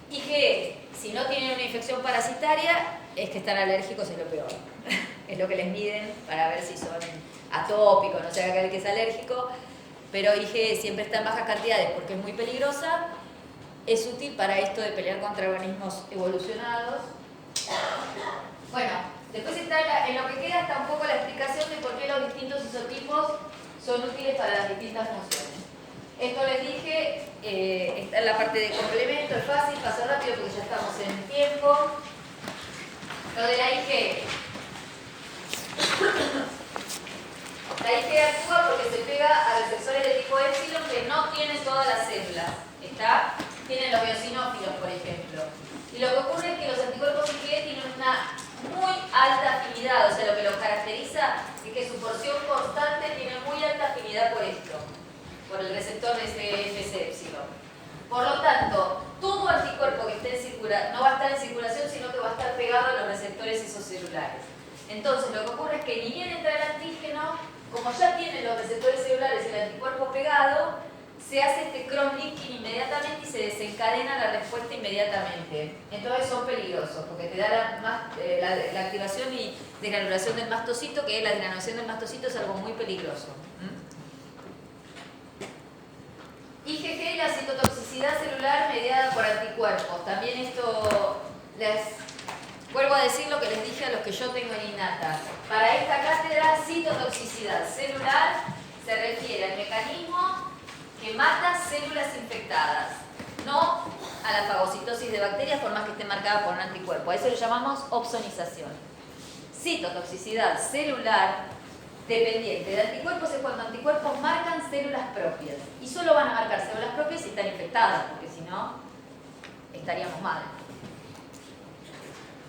IgE, si no tienen una infección parasitaria, es que están alérgicos, es lo peor. Es lo que les miden para ver si son atópicos, no sé acá el que es alérgico, pero IgE siempre está en bajas cantidades porque es muy peligrosa. Es útil para esto de pelear contra organismos evolucionados. Bueno, después está en lo que queda está un poco la explicación de por qué los distintos isotipos son útiles para las distintas funciones. Esto les dije, está en la parte de complemento, es fácil, pasa rápido porque ya estamos en el tiempo. Lo de la IgE. La IgE actúa porque se pega a receptores de tipo épsilon que no tienen todas las células. ¿Está? Tienen los eosinófilos, por ejemplo. Y lo que ocurre es que los anticuerpos IgE tienen una muy alta afinidad, o sea, lo que los caracteriza es que su porción constante tiene muy alta afinidad por esto, por el receptor de ese epsilon. Por lo tanto, todo anticuerpo que esté en circulación no va a estar en circulación, sino que va a estar pegado a los receptores isocelulares. Entonces, lo que ocurre es que ni bien entra el antígeno, como ya tienen los receptores celulares y el anticuerpo pegado, se hace este cross-linking inmediatamente y se desencadena la respuesta inmediatamente. Entonces son peligrosos, porque te da la activación y desgranulación del mastocito, que la desgranulación del mastocito es algo muy peligroso. IgG y la citotoxicidad celular mediada por anticuerpos. También esto les vuelvo a decir lo que les dije a los que yo tengo en innata. Para esta cátedra, citotoxicidad celular se refiere al mecanismo que mata células infectadas, no a la fagocitosis de bacterias por más que esté marcada por un anticuerpo. A eso le llamamos opsonización. Citotoxicidad celular dependiente de anticuerpos es cuando anticuerpos marcan células propias. Y solo van a marcar células propias si están infectadas, porque si no, estaríamos mal.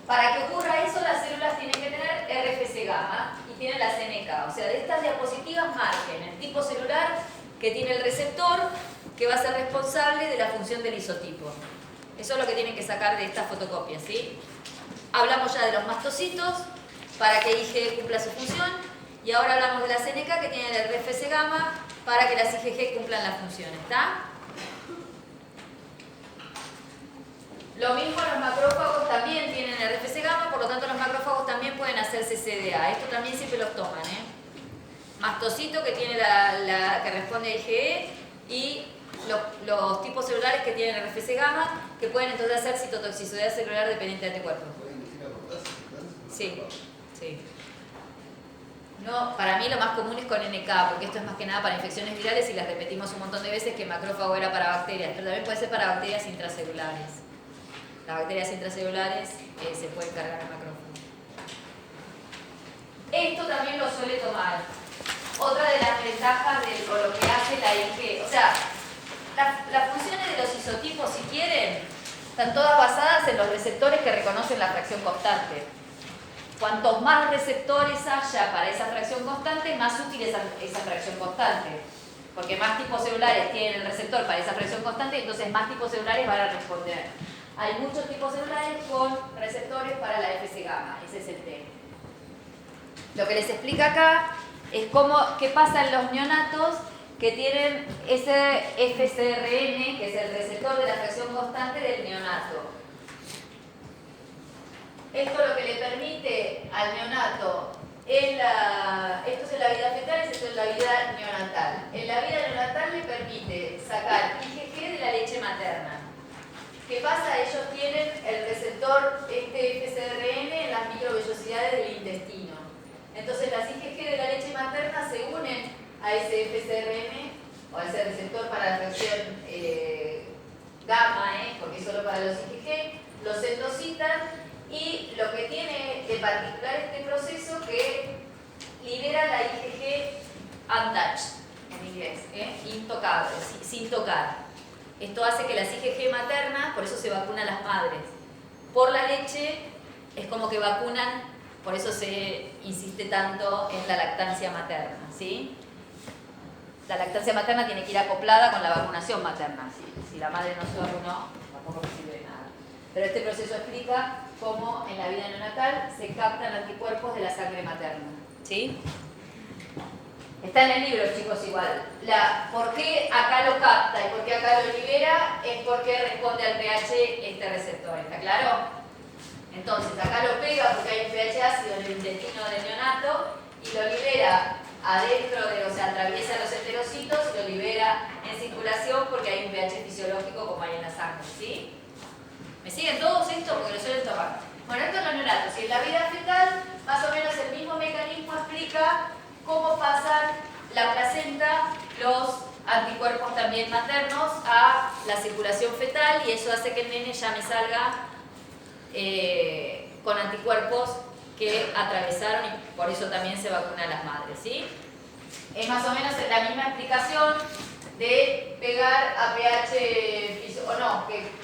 Para que ocurra eso, las células tienen que tener RFC gamma y tienen la CNK. O sea, de estas diapositivas marquen el tipo celular que tiene el receptor, que va a ser responsable de la función del isotipo. Eso es lo que tienen que sacar de estas fotocopias, ¿sí? Hablamos ya de los mastocitos, para que IgE cumpla su función, y ahora hablamos de la CNK, que tiene el RFC gamma, para que las IgG cumplan la función, ¿está? Lo mismo los macrófagos también tienen el RFC gamma, por lo tanto los macrófagos también pueden hacer CCDA. Esto también siempre los toman, ¿eh? Mastocito, que tiene que responde a IgE, y los tipos celulares que tienen RFC gamma, que pueden entonces hacer citotoxicidad celular dependiente de anticuerpos. ¿Puede inducir a abortarse, entonces? Sí, sí. No, para mí lo más común es con NK, porque esto es más que nada para infecciones virales y las repetimos un montón de veces que macrófago era para bacterias, pero también puede ser para bacterias intracelulares. Las bacterias intracelulares se pueden cargar en macrófago. Esto también lo suele tomar. Otra de las ventajas de o lo que hace la IG, o sea, las funciones de los isotipos, si quieren, están todas basadas en los receptores que reconocen la fracción constante. Cuantos más receptores haya para esa fracción constante, más útil es esa fracción constante. Porque más tipos celulares tienen el receptor para esa fracción constante, entonces más tipos celulares van a responder. Hay muchos tipos celulares con receptores para la Fc gamma, ese es el T. Lo que les explica acá es qué pasa en los neonatos que tienen ese FcRn, que es el receptor de la fracción constante del neonato. Esto lo que le permite al neonato, esto es en la vida fetal, esto es en la vida neonatal. En la vida neonatal le permite sacar IgG de la leche materna. ¿Qué pasa? Ellos tienen el receptor FcRn en las microvellosidades del intestino. Entonces las IgG de la leche materna se unen a ese FcRn o a ese receptor para la fracción gamma, porque es solo para los IgG, los endocitan. Y lo que tiene de particular este proceso que libera la IgG untouched, en inglés, intocable, sin tocar. Esto hace que las IgG maternas, por eso se vacunan las madres. Por la leche es como que vacunan, por eso se insiste tanto en la lactancia materna, ¿sí? La lactancia materna tiene que ir acoplada con la vacunación materna. Si la madre no se vacunó, tampoco sirve de nada. Pero este proceso explica cómo en la vida neonatal se captan anticuerpos de la sangre materna. ¿Sí? Está en el libro, chicos, igual. ¿Por qué acá lo capta y por qué acá lo libera? Es porque responde al pH este receptor. ¿Está claro? Entonces, acá lo pega porque hay un pH ácido en el intestino del neonato y lo libera adentro, o sea, atraviesa los enterocitos y lo libera en circulación porque hay un pH fisiológico como hay en la sangre. ¿Sí? ¿Me siguen todos esto? Porque lo suelen tomar. Bueno, esto es los neonatos. Y en la vida fetal, más o menos el mismo mecanismo explica cómo pasan la placenta, los anticuerpos también maternos, a la circulación fetal, y eso hace que el nene ya me salga con anticuerpos que atravesaron, y por eso también se vacunan las madres, ¿sí? Es más o menos la misma explicación de pegar a pH, o no, que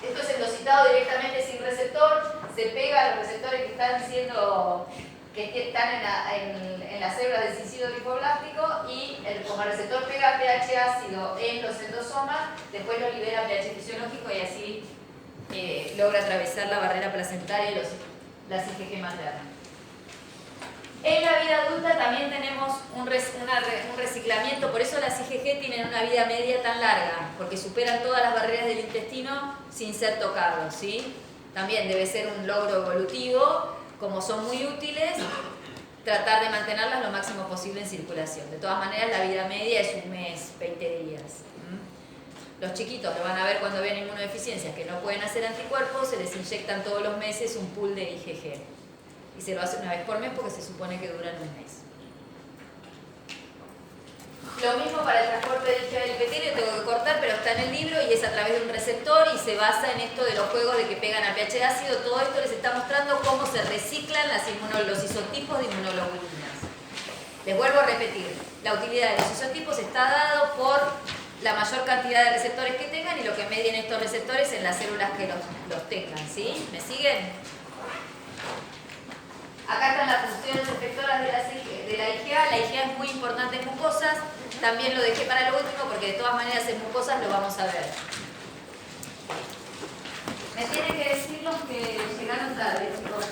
esto es endocitado directamente sin receptor, se pega a los receptores que están en las células del cistido linfoblástico y como el receptor pega pH ácido en los endosomas, después lo libera pH fisiológico y así logra atravesar la barrera placentaria y las IgG maternas. En la vida adulta también tenemos un reciclamiento, por eso las IgG tienen una vida media tan larga, porque superan todas las barreras del intestino sin ser tocados, ¿sí? También debe ser un logro evolutivo, como son muy útiles, tratar de mantenerlas lo máximo posible en circulación. De todas maneras, la vida media es un mes, 20 días. Los chiquitos lo van a ver cuando vean inmunodeficiencias que no pueden hacer anticuerpos, se les inyectan todos los meses un pool de IgG. Y se lo hace una vez por mes porque se supone que duran un mes. Lo mismo para el transporte de IgG del epitelio, tengo que cortar, pero está en el libro y es a través de un receptor y se basa en esto de los juegos de que pegan a pH ácido. Todo esto les está mostrando cómo se reciclan los isotipos de inmunoglobulinas. Les vuelvo a repetir, la utilidad de los isotipos está dado por la mayor cantidad de receptores que tengan y lo que medien estos receptores en las células que los tengan, ¿sí? ¿Me siguen? Acá están las funciones efectoras de la IgA. La IgA es muy importante en mucosas. También lo dejé para lo último porque de todas maneras en mucosas lo vamos a ver. Me tienen que decir los que llegaron tarde, chicos.